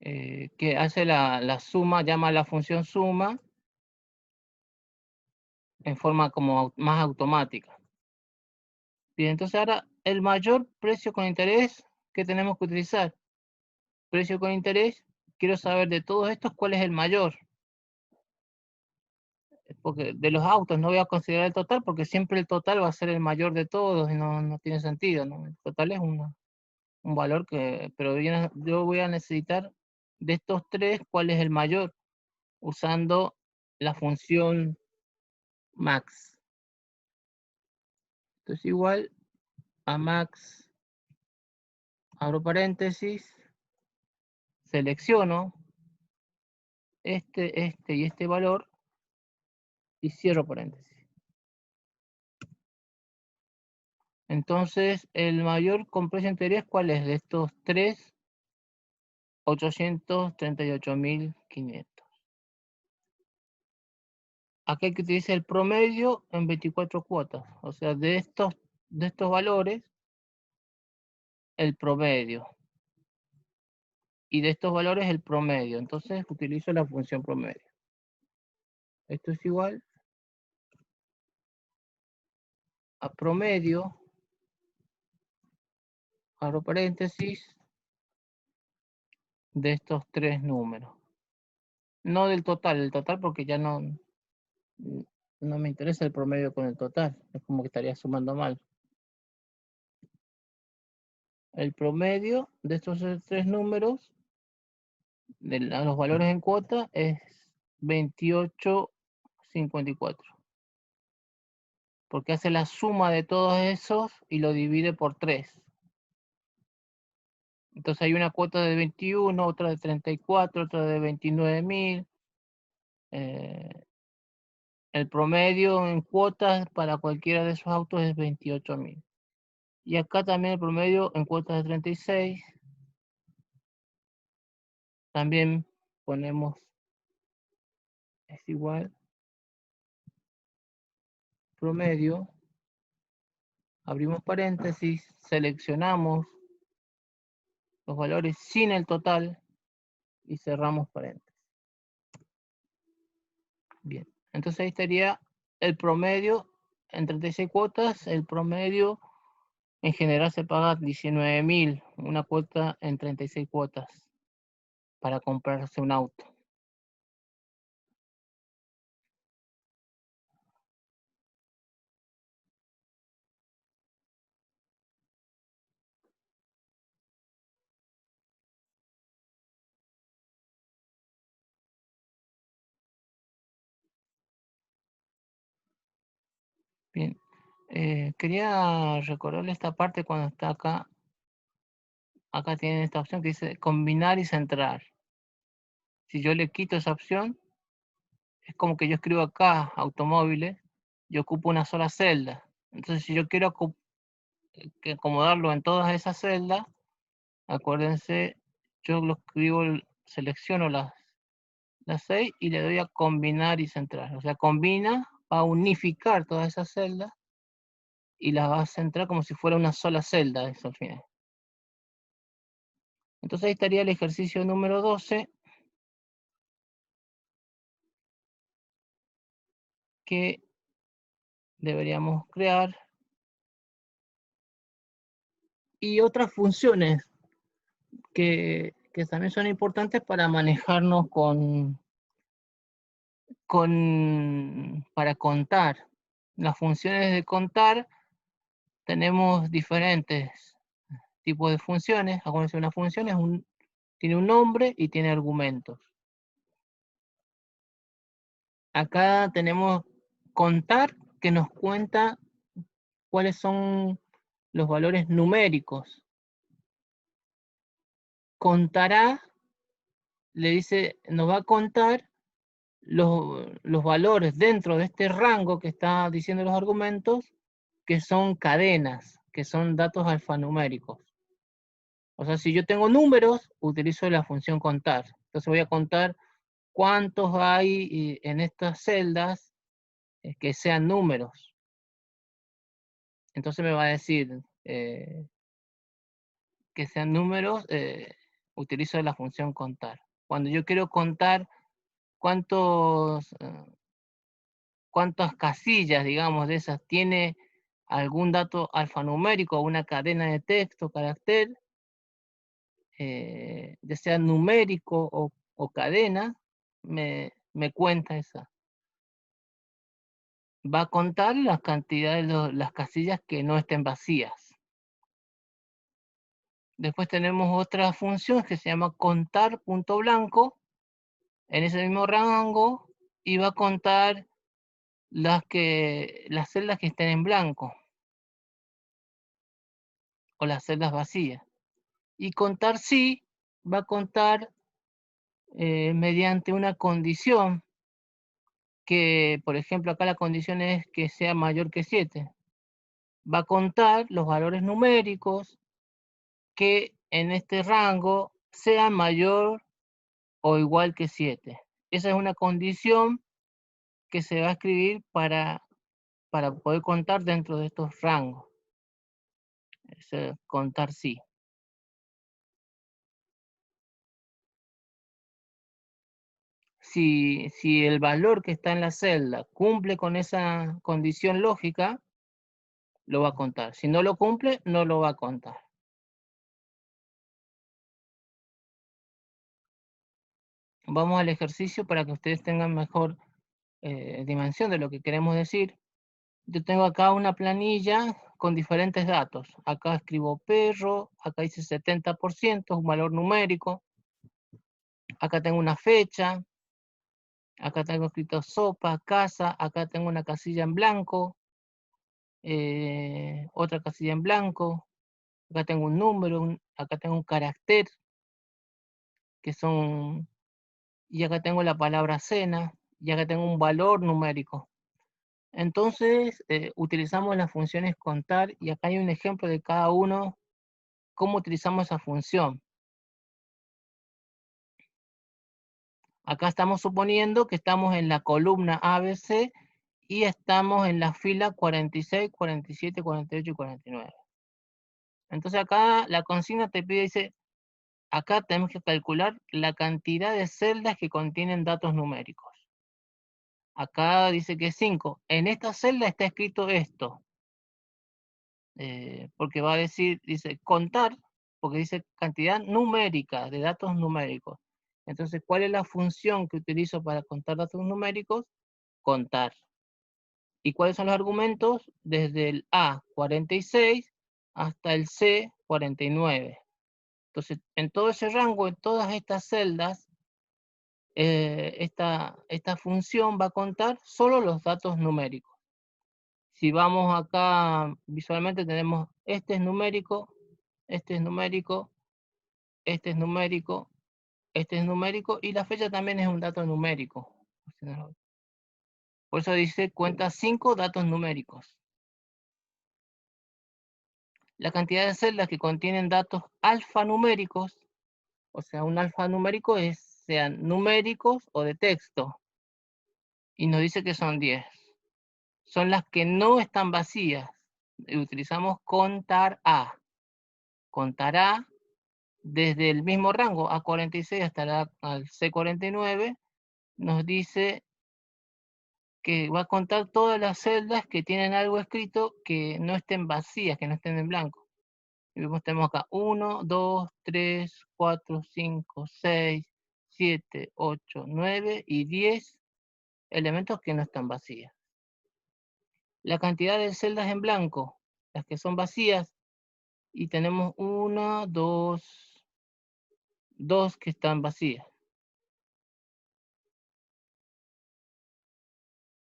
que hace la suma, llama a la función suma en forma como más automática. Bien, entonces ahora el mayor precio con interés que tenemos que utilizar. Precio con interés, quiero saber de todos estos cuál es el mayor. Porque de los autos no voy a considerar el total porque siempre el total va a ser el mayor de todos y no tiene sentido, ¿no? El total es un valor que, pero yo voy a necesitar de estos tres cuál es el mayor usando la función max. Entonces igual a max, abro paréntesis, selecciono este y este valor y cierro paréntesis. Entonces, el mayor con precio de interés, ¿cuál es? De estos tres, 838.500. Aquí hay que utilizar el promedio en 24 cuotas. O sea, de estos valores, el promedio. Y de estos valores, el promedio. Entonces, utilizo la función promedio. Esto es igual a promedio, abro paréntesis, de estos tres números. No del total, el total porque ya no me interesa el promedio con el total. Es como que estaría sumando mal. El promedio de estos tres números, de los valores en cuota, es 28,54. Porque hace la suma de todos esos y lo divide por 3. Entonces hay una cuota de 21, otra de 34, otra de 29.000. El promedio en cuotas para cualquiera de esos autos es 28.000. Y acá también el promedio en cuotas de 36. También ponemos, es igual, promedio, abrimos paréntesis, seleccionamos los valores sin el total y cerramos paréntesis. Bien, entonces ahí estaría el promedio en 36 cuotas, el promedio en general se paga 19.000, una cuota en 36 cuotas para comprarse un auto. Bien, quería recordarle esta parte cuando está acá. Acá tienen esta opción que dice combinar y centrar. Si yo le quito esa opción, es como que yo escribo acá automóviles y ocupo una sola celda. Entonces, si yo quiero acomodarlo en todas esas celdas, acuérdense, yo lo escribo, selecciono las 6 y le doy a combinar y centrar. O sea, combina, va a unificar todas esas celdas y las va a centrar como si fuera una sola celda, eso al final. Entonces ahí estaría el ejercicio número 12, que deberíamos crear. Y otras funciones que también son importantes para manejarnos para contar. Las funciones de contar, tenemos diferentes tipos de funciones. Acuérdense, una función tiene un nombre y tiene argumentos. Acá tenemos contar, que nos cuenta cuáles son los valores numéricos. Contará, le dice, nos va a contar los valores dentro de este rango que está diciendo los argumentos, que son cadenas, que son datos alfanuméricos. O sea, si yo tengo números, utilizo la función contar. Entonces voy a contar cuántos hay en estas celdas que sean números. Entonces me va a decir que sean números, utilizo la función contar. Cuando yo quiero contar cuántas casillas, digamos, de esas tiene algún dato alfanumérico, una cadena de texto, carácter, ya sea numérico o cadena, me cuenta esa. Va a contar las cantidades, las casillas que no estén vacías. Después tenemos otra función que se llama contar punto blanco, en ese mismo rango, y va a contar las celdas que estén en blanco, o las celdas vacías. Y contar sí va a contar mediante una condición, que por ejemplo acá la condición es que sea mayor que 7. Va a contar los valores numéricos que en este rango sean mayor o igual que 7. Esa es una condición que se va a escribir para poder contar dentro de estos rangos. Es contar sí. Si el valor que está en la celda cumple con esa condición lógica, lo va a contar. Si no lo cumple, no lo va a contar. Vamos al ejercicio para que ustedes tengan mejor dimensión de lo que queremos decir. Yo tengo acá una planilla con diferentes datos. Acá escribo perro, acá dice 70%, un valor numérico. Acá tengo una fecha, acá tengo escrito sopa, casa, acá tengo una casilla en blanco, otra casilla en blanco, acá tengo un número, acá tengo un carácter, que son, y acá tengo la palabra cena, y acá tengo un valor numérico. Entonces, utilizamos las funciones contar, y acá hay un ejemplo de cada uno, cómo utilizamos esa función. Acá estamos suponiendo que estamos en la columna ABC y estamos en la fila 46, 47, 48 y 49. Entonces acá la consigna te pide, dice, acá tenemos que calcular la cantidad de celdas que contienen datos numéricos. Acá dice que es 5. En esta celda está escrito esto. Porque va a decir, dice contar, porque dice cantidad numérica de datos numéricos. Entonces, ¿cuál es la función que utilizo para contar datos numéricos? Contar. ¿Y cuáles son los argumentos? Desde el A46 hasta el C49. Entonces, en todo ese rango, en todas estas celdas, esta función va a contar solo los datos numéricos. Si vamos acá, visualmente tenemos este es numérico, este es numérico, este es numérico, este es numérico, y la fecha también es un dato numérico. Por eso dice cuenta 5 datos numéricos. La cantidad de celdas que contienen datos alfanuméricos, o sea, un alfanumérico sean numéricos o de texto, y nos dice que son 10. Son las que no están vacías. Y utilizamos contar A. Contar A desde el mismo rango, A46 hasta al C49, nos dice que va a contar todas las celdas que tienen algo escrito que no estén vacías, que no estén en blanco. Y tenemos acá 1, 2, 3, 4, 5, 6, 7, 8, 9 y 10 elementos que no están vacías. La cantidad de celdas en blanco, las que son vacías, y tenemos 1, 2 que están vacías.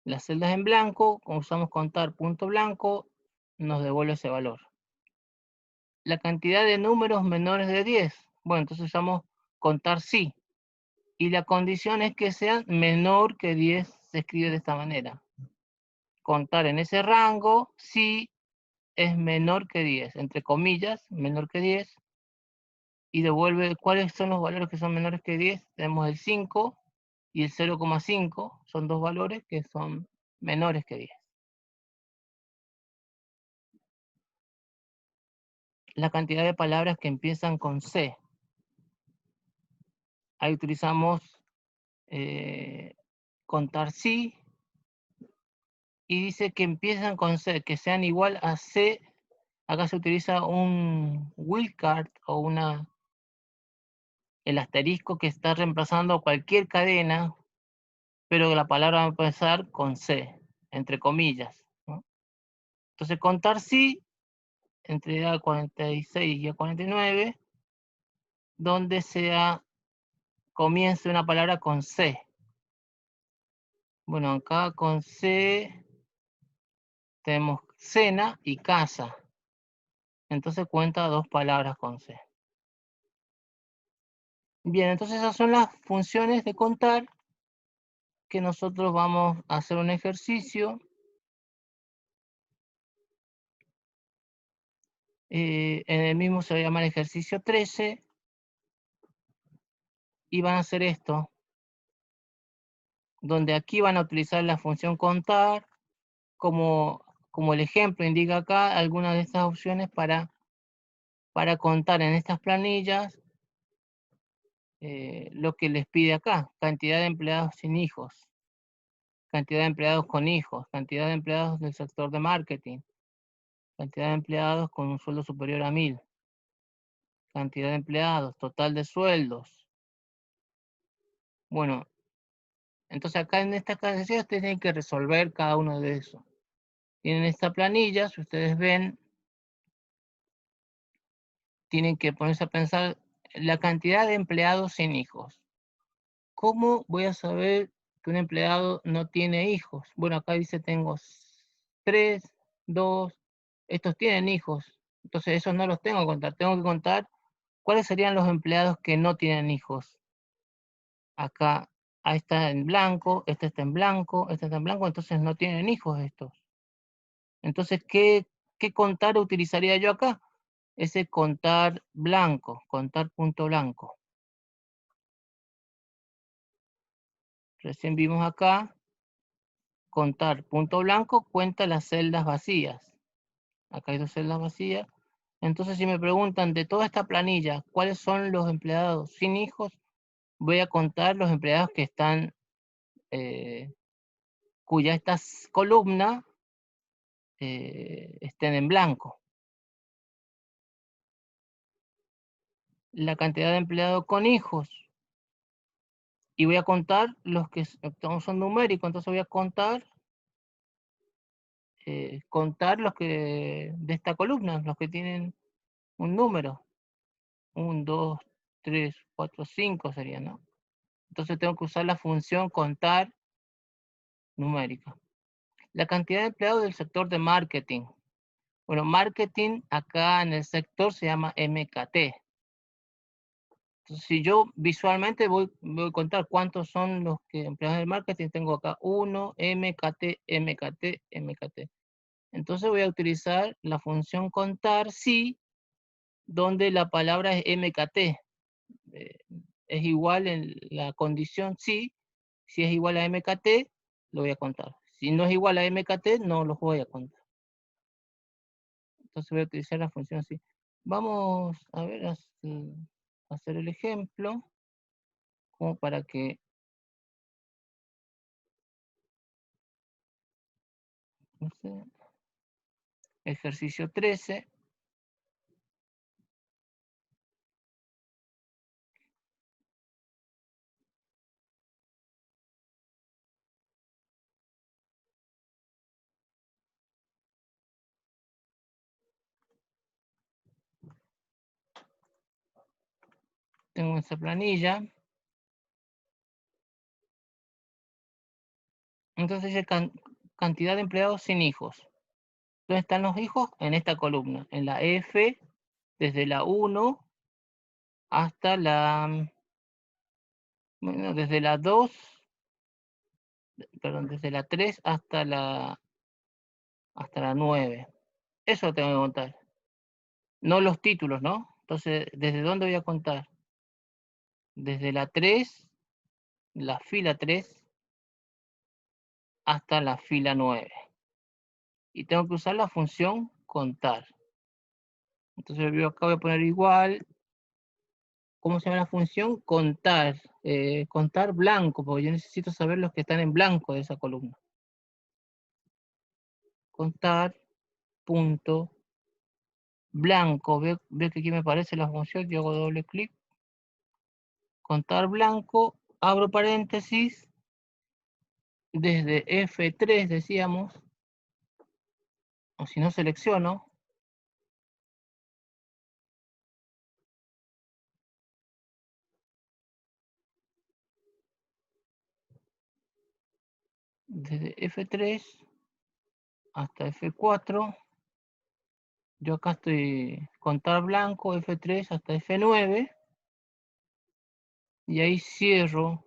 Las celdas en blanco, como usamos contar punto blanco, nos devuelve ese valor. La cantidad de números menores de 10. Bueno, entonces usamos contar sí. Y la condición es que sean menor que 10, se escribe de esta manera. Contar en ese rango si es menor que 10, entre comillas, menor que 10. Y devuelve cuáles son los valores que son menores que 10. Tenemos el 5 y el 0,5. Son dos valores que son menores que 10. La cantidad de palabras que empiezan con C. Ahí utilizamos contar sí, y dice que empiezan con C, que sean igual a C. Acá se utiliza un wildcard o el asterisco que está reemplazando cualquier cadena, pero la palabra va a empezar con C, entre comillas, ¿no? Entonces contar sí, entre A46 y A49, donde comience una palabra con C. Bueno, acá con C tenemos cena y casa. Entonces cuenta dos palabras con C. Bien, entonces esas son las funciones de contar que nosotros vamos a hacer un ejercicio. En el mismo se va a llamar ejercicio 13 y van a hacer esto, donde aquí van a utilizar la función contar como el ejemplo indica acá, algunas de estas opciones para contar en estas planillas lo que les pide acá: cantidad de empleados sin hijos, cantidad de empleados con hijos, cantidad de empleados del sector de marketing, cantidad de empleados con un sueldo superior a 1000, cantidad de empleados, total de sueldos. Bueno, entonces acá en esta casilla ustedes tienen que resolver cada uno de esos. Tienen esta planilla, si ustedes ven, tienen que ponerse a pensar la cantidad de empleados sin hijos. ¿Cómo voy a saber que un empleado no tiene hijos? Bueno, acá dice tengo 3, 2, estos tienen hijos. Entonces esos no los tengo que contar. Tengo que contar cuáles serían los empleados que no tienen hijos. Acá está en blanco, este está en blanco, este está en blanco, entonces no tienen hijos estos. Entonces, ¿qué contar utilizaría yo acá? Ese contar blanco, contar punto blanco. Recién vimos acá, contar punto blanco cuenta las celdas vacías. Acá hay dos celdas vacías. Entonces, si me preguntan de toda esta planilla, ¿cuáles son los empleados sin hijos? Voy a contar los empleados que están, cuya estas columnas estén en blanco. La cantidad de empleados con hijos. Y voy a contar los que son numéricos, entonces voy a contar los que de esta columna, los que tienen un número. 1, 2, 3, 4, 5 sería, ¿no? Entonces tengo que usar la función contar numérica. La cantidad de empleados del sector de marketing. Bueno, marketing acá en el sector se llama MKT. Entonces, si yo visualmente voy a contar cuántos son los empleados del marketing, tengo acá 1, MKT, MKT, MKT. Entonces voy a utilizar la función contar si, donde la palabra es MKT. Es igual en la condición si es igual a MKT, lo voy a contar. Si no es igual a MKT, no los voy a contar. Entonces voy a utilizar la función si. Vamos a ver, hacer el ejemplo, como para que, no sé, ejercicio 13. Tengo esa planilla. Entonces dice cantidad de empleados sin hijos. ¿Dónde están los hijos? En esta columna, en la F, desde la 1 hasta bueno, desde la 2, perdón, desde la 3 hasta la 9. Eso tengo que contar. No los títulos, ¿no? Entonces, ¿desde dónde voy a contar? Desde la 3, la fila 3, hasta la fila 9. Y tengo que usar la función contar. Entonces yo acá voy a poner igual, ¿cómo se llama la función? Contar. Contar blanco, porque yo necesito saber los que están en blanco de esa columna. Contar punto blanco. Veo que aquí me aparece la función, yo hago doble clic. Contar blanco, abro paréntesis, desde F3 decíamos, o si no selecciono, desde F3 hasta F4, yo acá estoy contar blanco, F3 hasta F9, y ahí cierro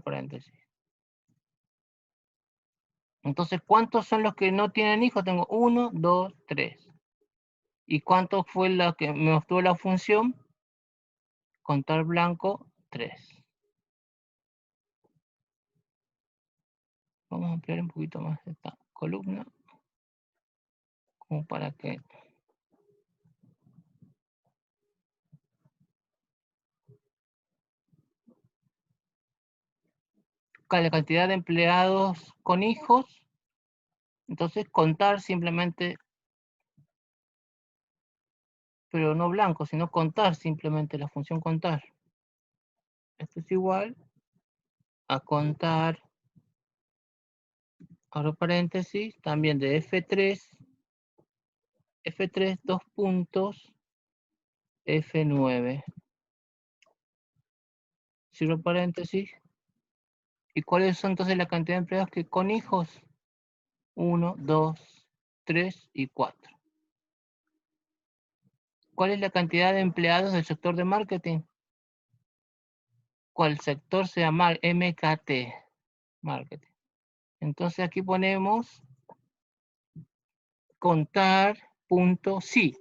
paréntesis. Entonces, ¿cuántos son los que no tienen hijos? Tengo 1, 2, 3. ¿Y cuánto fue la que me obtuvo la función? Contar blanco, 3. Vamos a ampliar un poquito más esta columna, como para que... la cantidad de empleados con hijos, entonces contar simplemente, pero no blanco, sino contar simplemente, la función contar. Esto es igual a contar, abro paréntesis, también de F3 2 puntos, F9. Cierro paréntesis. ¿Y cuáles son entonces la cantidad de empleados que con hijos? 1, 2, 3 y 4. ¿Cuál es la cantidad de empleados del sector de marketing? ¿Cuál sector se llama MKT? Marketing. Entonces aquí ponemos contar punto sí.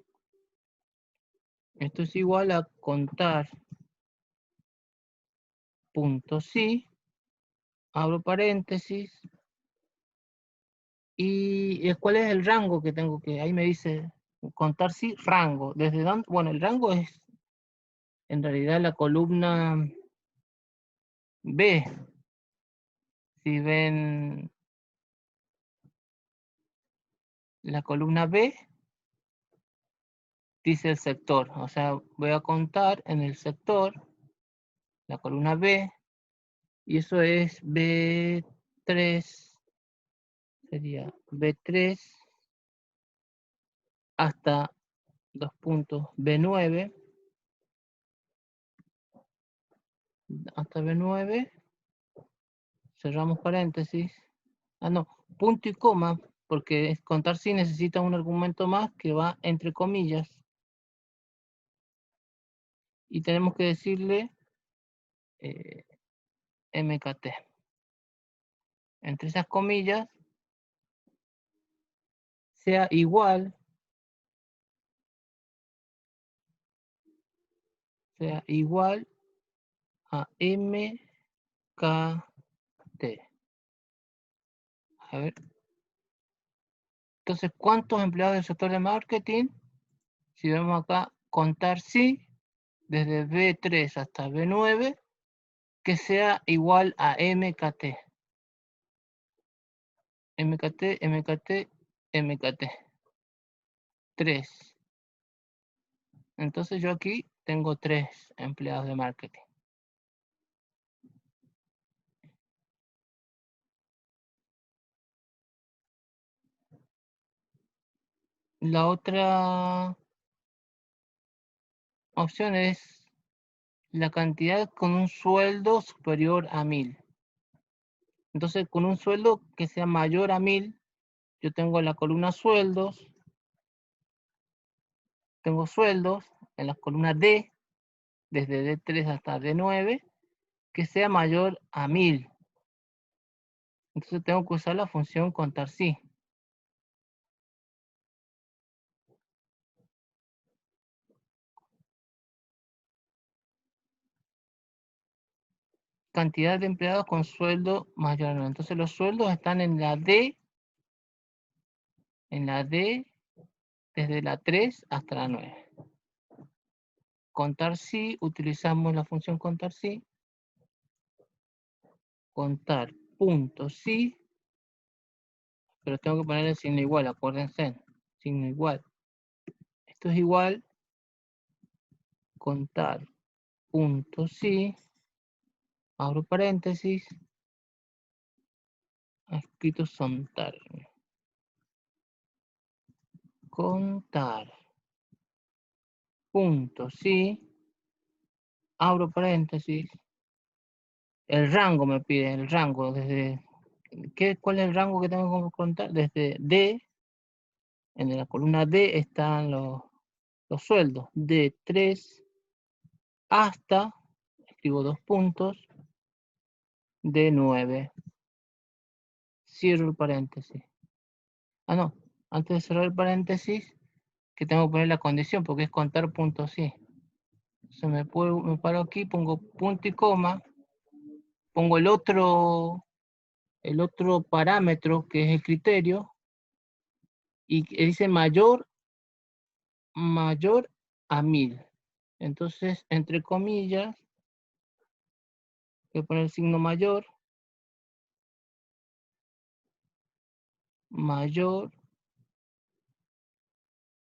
Esto es igual a contar punto sí. Abro paréntesis. ¿Y cuál es el rango que tengo que? Ahí me dice contar sí, rango. ¿Desde dónde? Bueno, el rango es en realidad la columna B. Si ven la columna B, dice el sector. O sea, voy a contar en el sector, la columna B, y eso es B3, sería B3 hasta 2 puntos B9, hasta B9, cerramos paréntesis. Ah, no, punto y coma, porque contar sí necesita un argumento más que va entre comillas. Y tenemos que decirle MKT. Entre esas comillas, sea igual a MKT. A ver. Entonces, ¿cuántos empleados del sector de marketing? Si vemos acá, contar sí, desde B3 hasta B9, que sea igual a MKT. MKT, MKT, MKT. 3. Entonces yo aquí tengo 3 empleados de marketing. La otra opción es la cantidad con un sueldo superior a 1000. Entonces, con un sueldo que sea mayor a 1000, yo tengo la columna sueldos, tengo sueldos en la columna D, desde D3 hasta D9, que sea mayor a 1000. Entonces tengo que usar la función contar sí. Cantidad de empleados con sueldo mayor a 9. Entonces los sueldos están en la D, desde la 3 hasta la 9. contar sí, utilizamos la función contar sí. Contar punto sí, pero tengo que poner el signo igual, acuérdense, signo igual. Esto es igual, contar punto sí, abro paréntesis, escrito sontar. Contar punto sí, abro paréntesis, el rango me pide, el rango desde, ¿cuál es el rango que tengo que contar? Desde D, en la columna D están los sueldos, de 3 hasta, escribo 2 puntos, de 9. Cierro el paréntesis. Ah, no, antes de cerrar el paréntesis, que tengo que poner la condición, porque es contar puntos sí. Me paro aquí, pongo punto y coma, pongo el otro parámetro, que es el criterio, y dice mayor a 1000. Entonces, entre comillas, voy a poner el signo mayor,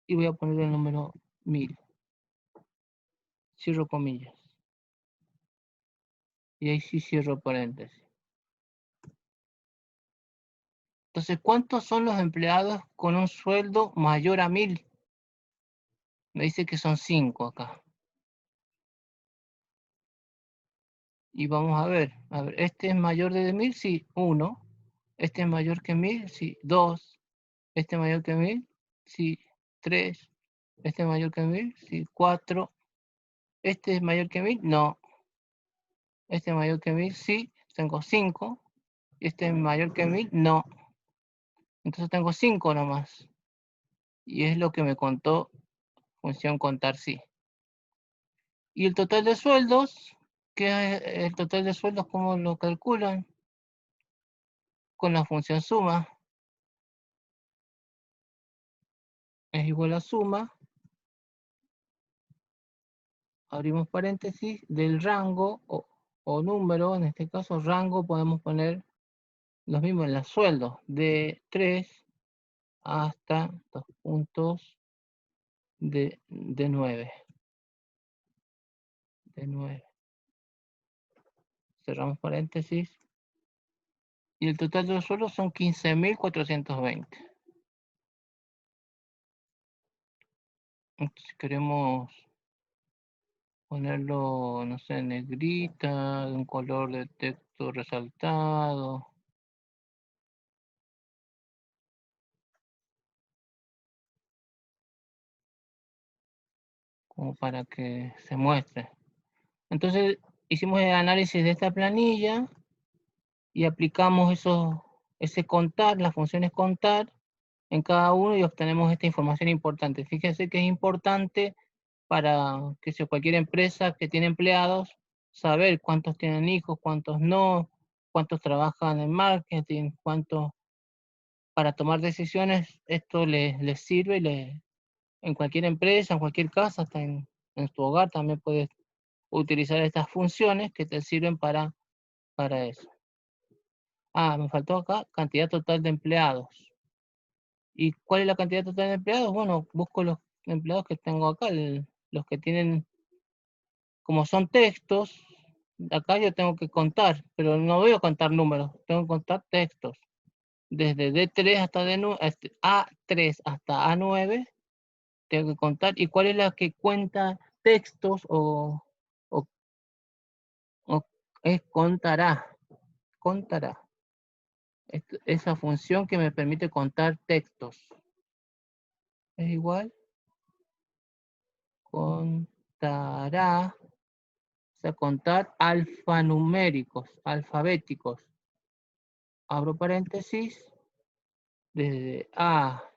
y voy a poner el número 1000. Cierro comillas. Y ahí sí cierro paréntesis. Entonces, ¿cuántos son los empleados con un sueldo mayor a 1000? Me dice que son 5 acá. Y vamos a ver, ¿este es mayor de 1000? Sí, 1. ¿Este es mayor que 1000? Sí, 2. ¿Este es mayor que 1000? Sí, 3. ¿Este es mayor que 1000? Sí, 4. ¿Este es mayor que 1000? No. ¿Este es mayor que 1000? Sí, tengo 5. ¿Este es mayor que 1000? No. Entonces tengo 5 nomás. Y es lo que me contó función contar sí. Y el total de sueldos, ¿qué es el total de sueldos? ¿Cómo lo calculan? Con la función suma. Es igual a suma. Abrimos paréntesis del rango o número. En este caso rango podemos poner los mismos en los sueldos. De 3 hasta 2 puntos de 9. De 9. Cerramos paréntesis. Y el total de los sueldos son 15.420. Entonces queremos ponerlo, no sé, negrita, de un color de texto resaltado. Como para que se muestre. Entonces hicimos el análisis de esta planilla y aplicamos ese contar, las funciones contar en cada uno y obtenemos esta información importante. Fíjense que es importante para que si cualquier empresa que tiene empleados, saber cuántos tienen hijos, cuántos no, cuántos trabajan en marketing, cuántos, para tomar decisiones, esto les sirve en cualquier empresa, en cualquier casa, hasta en tu hogar también puedes utilizar estas funciones que te sirven para eso. Ah, me faltó acá cantidad total de empleados. ¿Y cuál es la cantidad total de empleados? Bueno, busco los empleados que tengo acá, los que tienen, como son textos, acá yo tengo que contar, pero no voy a contar números, tengo que contar textos. Desde D3 hasta A3 hasta A9, tengo que contar. ¿Y cuál es la que cuenta textos o es contará? Contará. Esa función que me permite contar textos. Es igual, contará, o sea, contar alfanuméricos, alfabéticos. Abro paréntesis, desde A3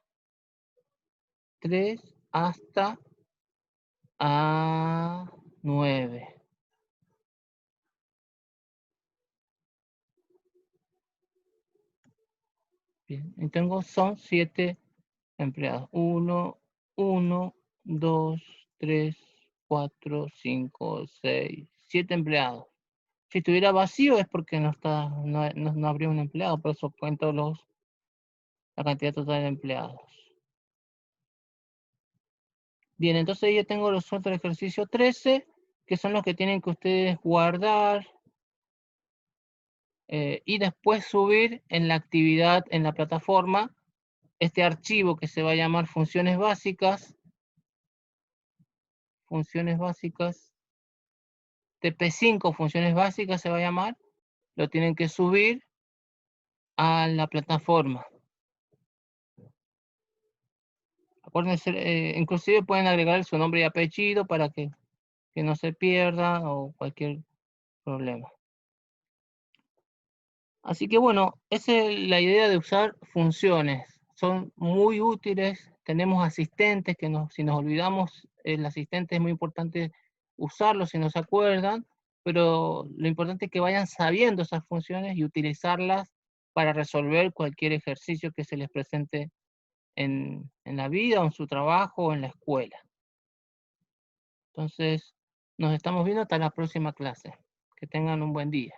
hasta A9. Bien, y son 7 empleados. 1, 2, 3, 4, 5, 6, 7 empleados. Si estuviera vacío es porque no habría un empleado, por eso cuento la cantidad total de empleados. Bien, entonces yo tengo los otros del ejercicio 13, que son los que tienen que ustedes guardar y después subir en la actividad, en la plataforma, este archivo que se va a llamar funciones básicas, TP5 funciones básicas se va a llamar, lo tienen que subir a la plataforma. Acuérdense, inclusive pueden agregar su nombre y apellido para que no se pierda o cualquier problema. Así que bueno, esa es la idea de usar funciones. Son muy útiles. Tenemos asistentes que si nos olvidamos, el asistente es muy importante usarlo si no se acuerdan, pero lo importante es que vayan sabiendo esas funciones y utilizarlas para resolver cualquier ejercicio que se les presente en la vida o en su trabajo o en la escuela. Entonces, nos estamos viendo hasta la próxima clase. Que tengan un buen día.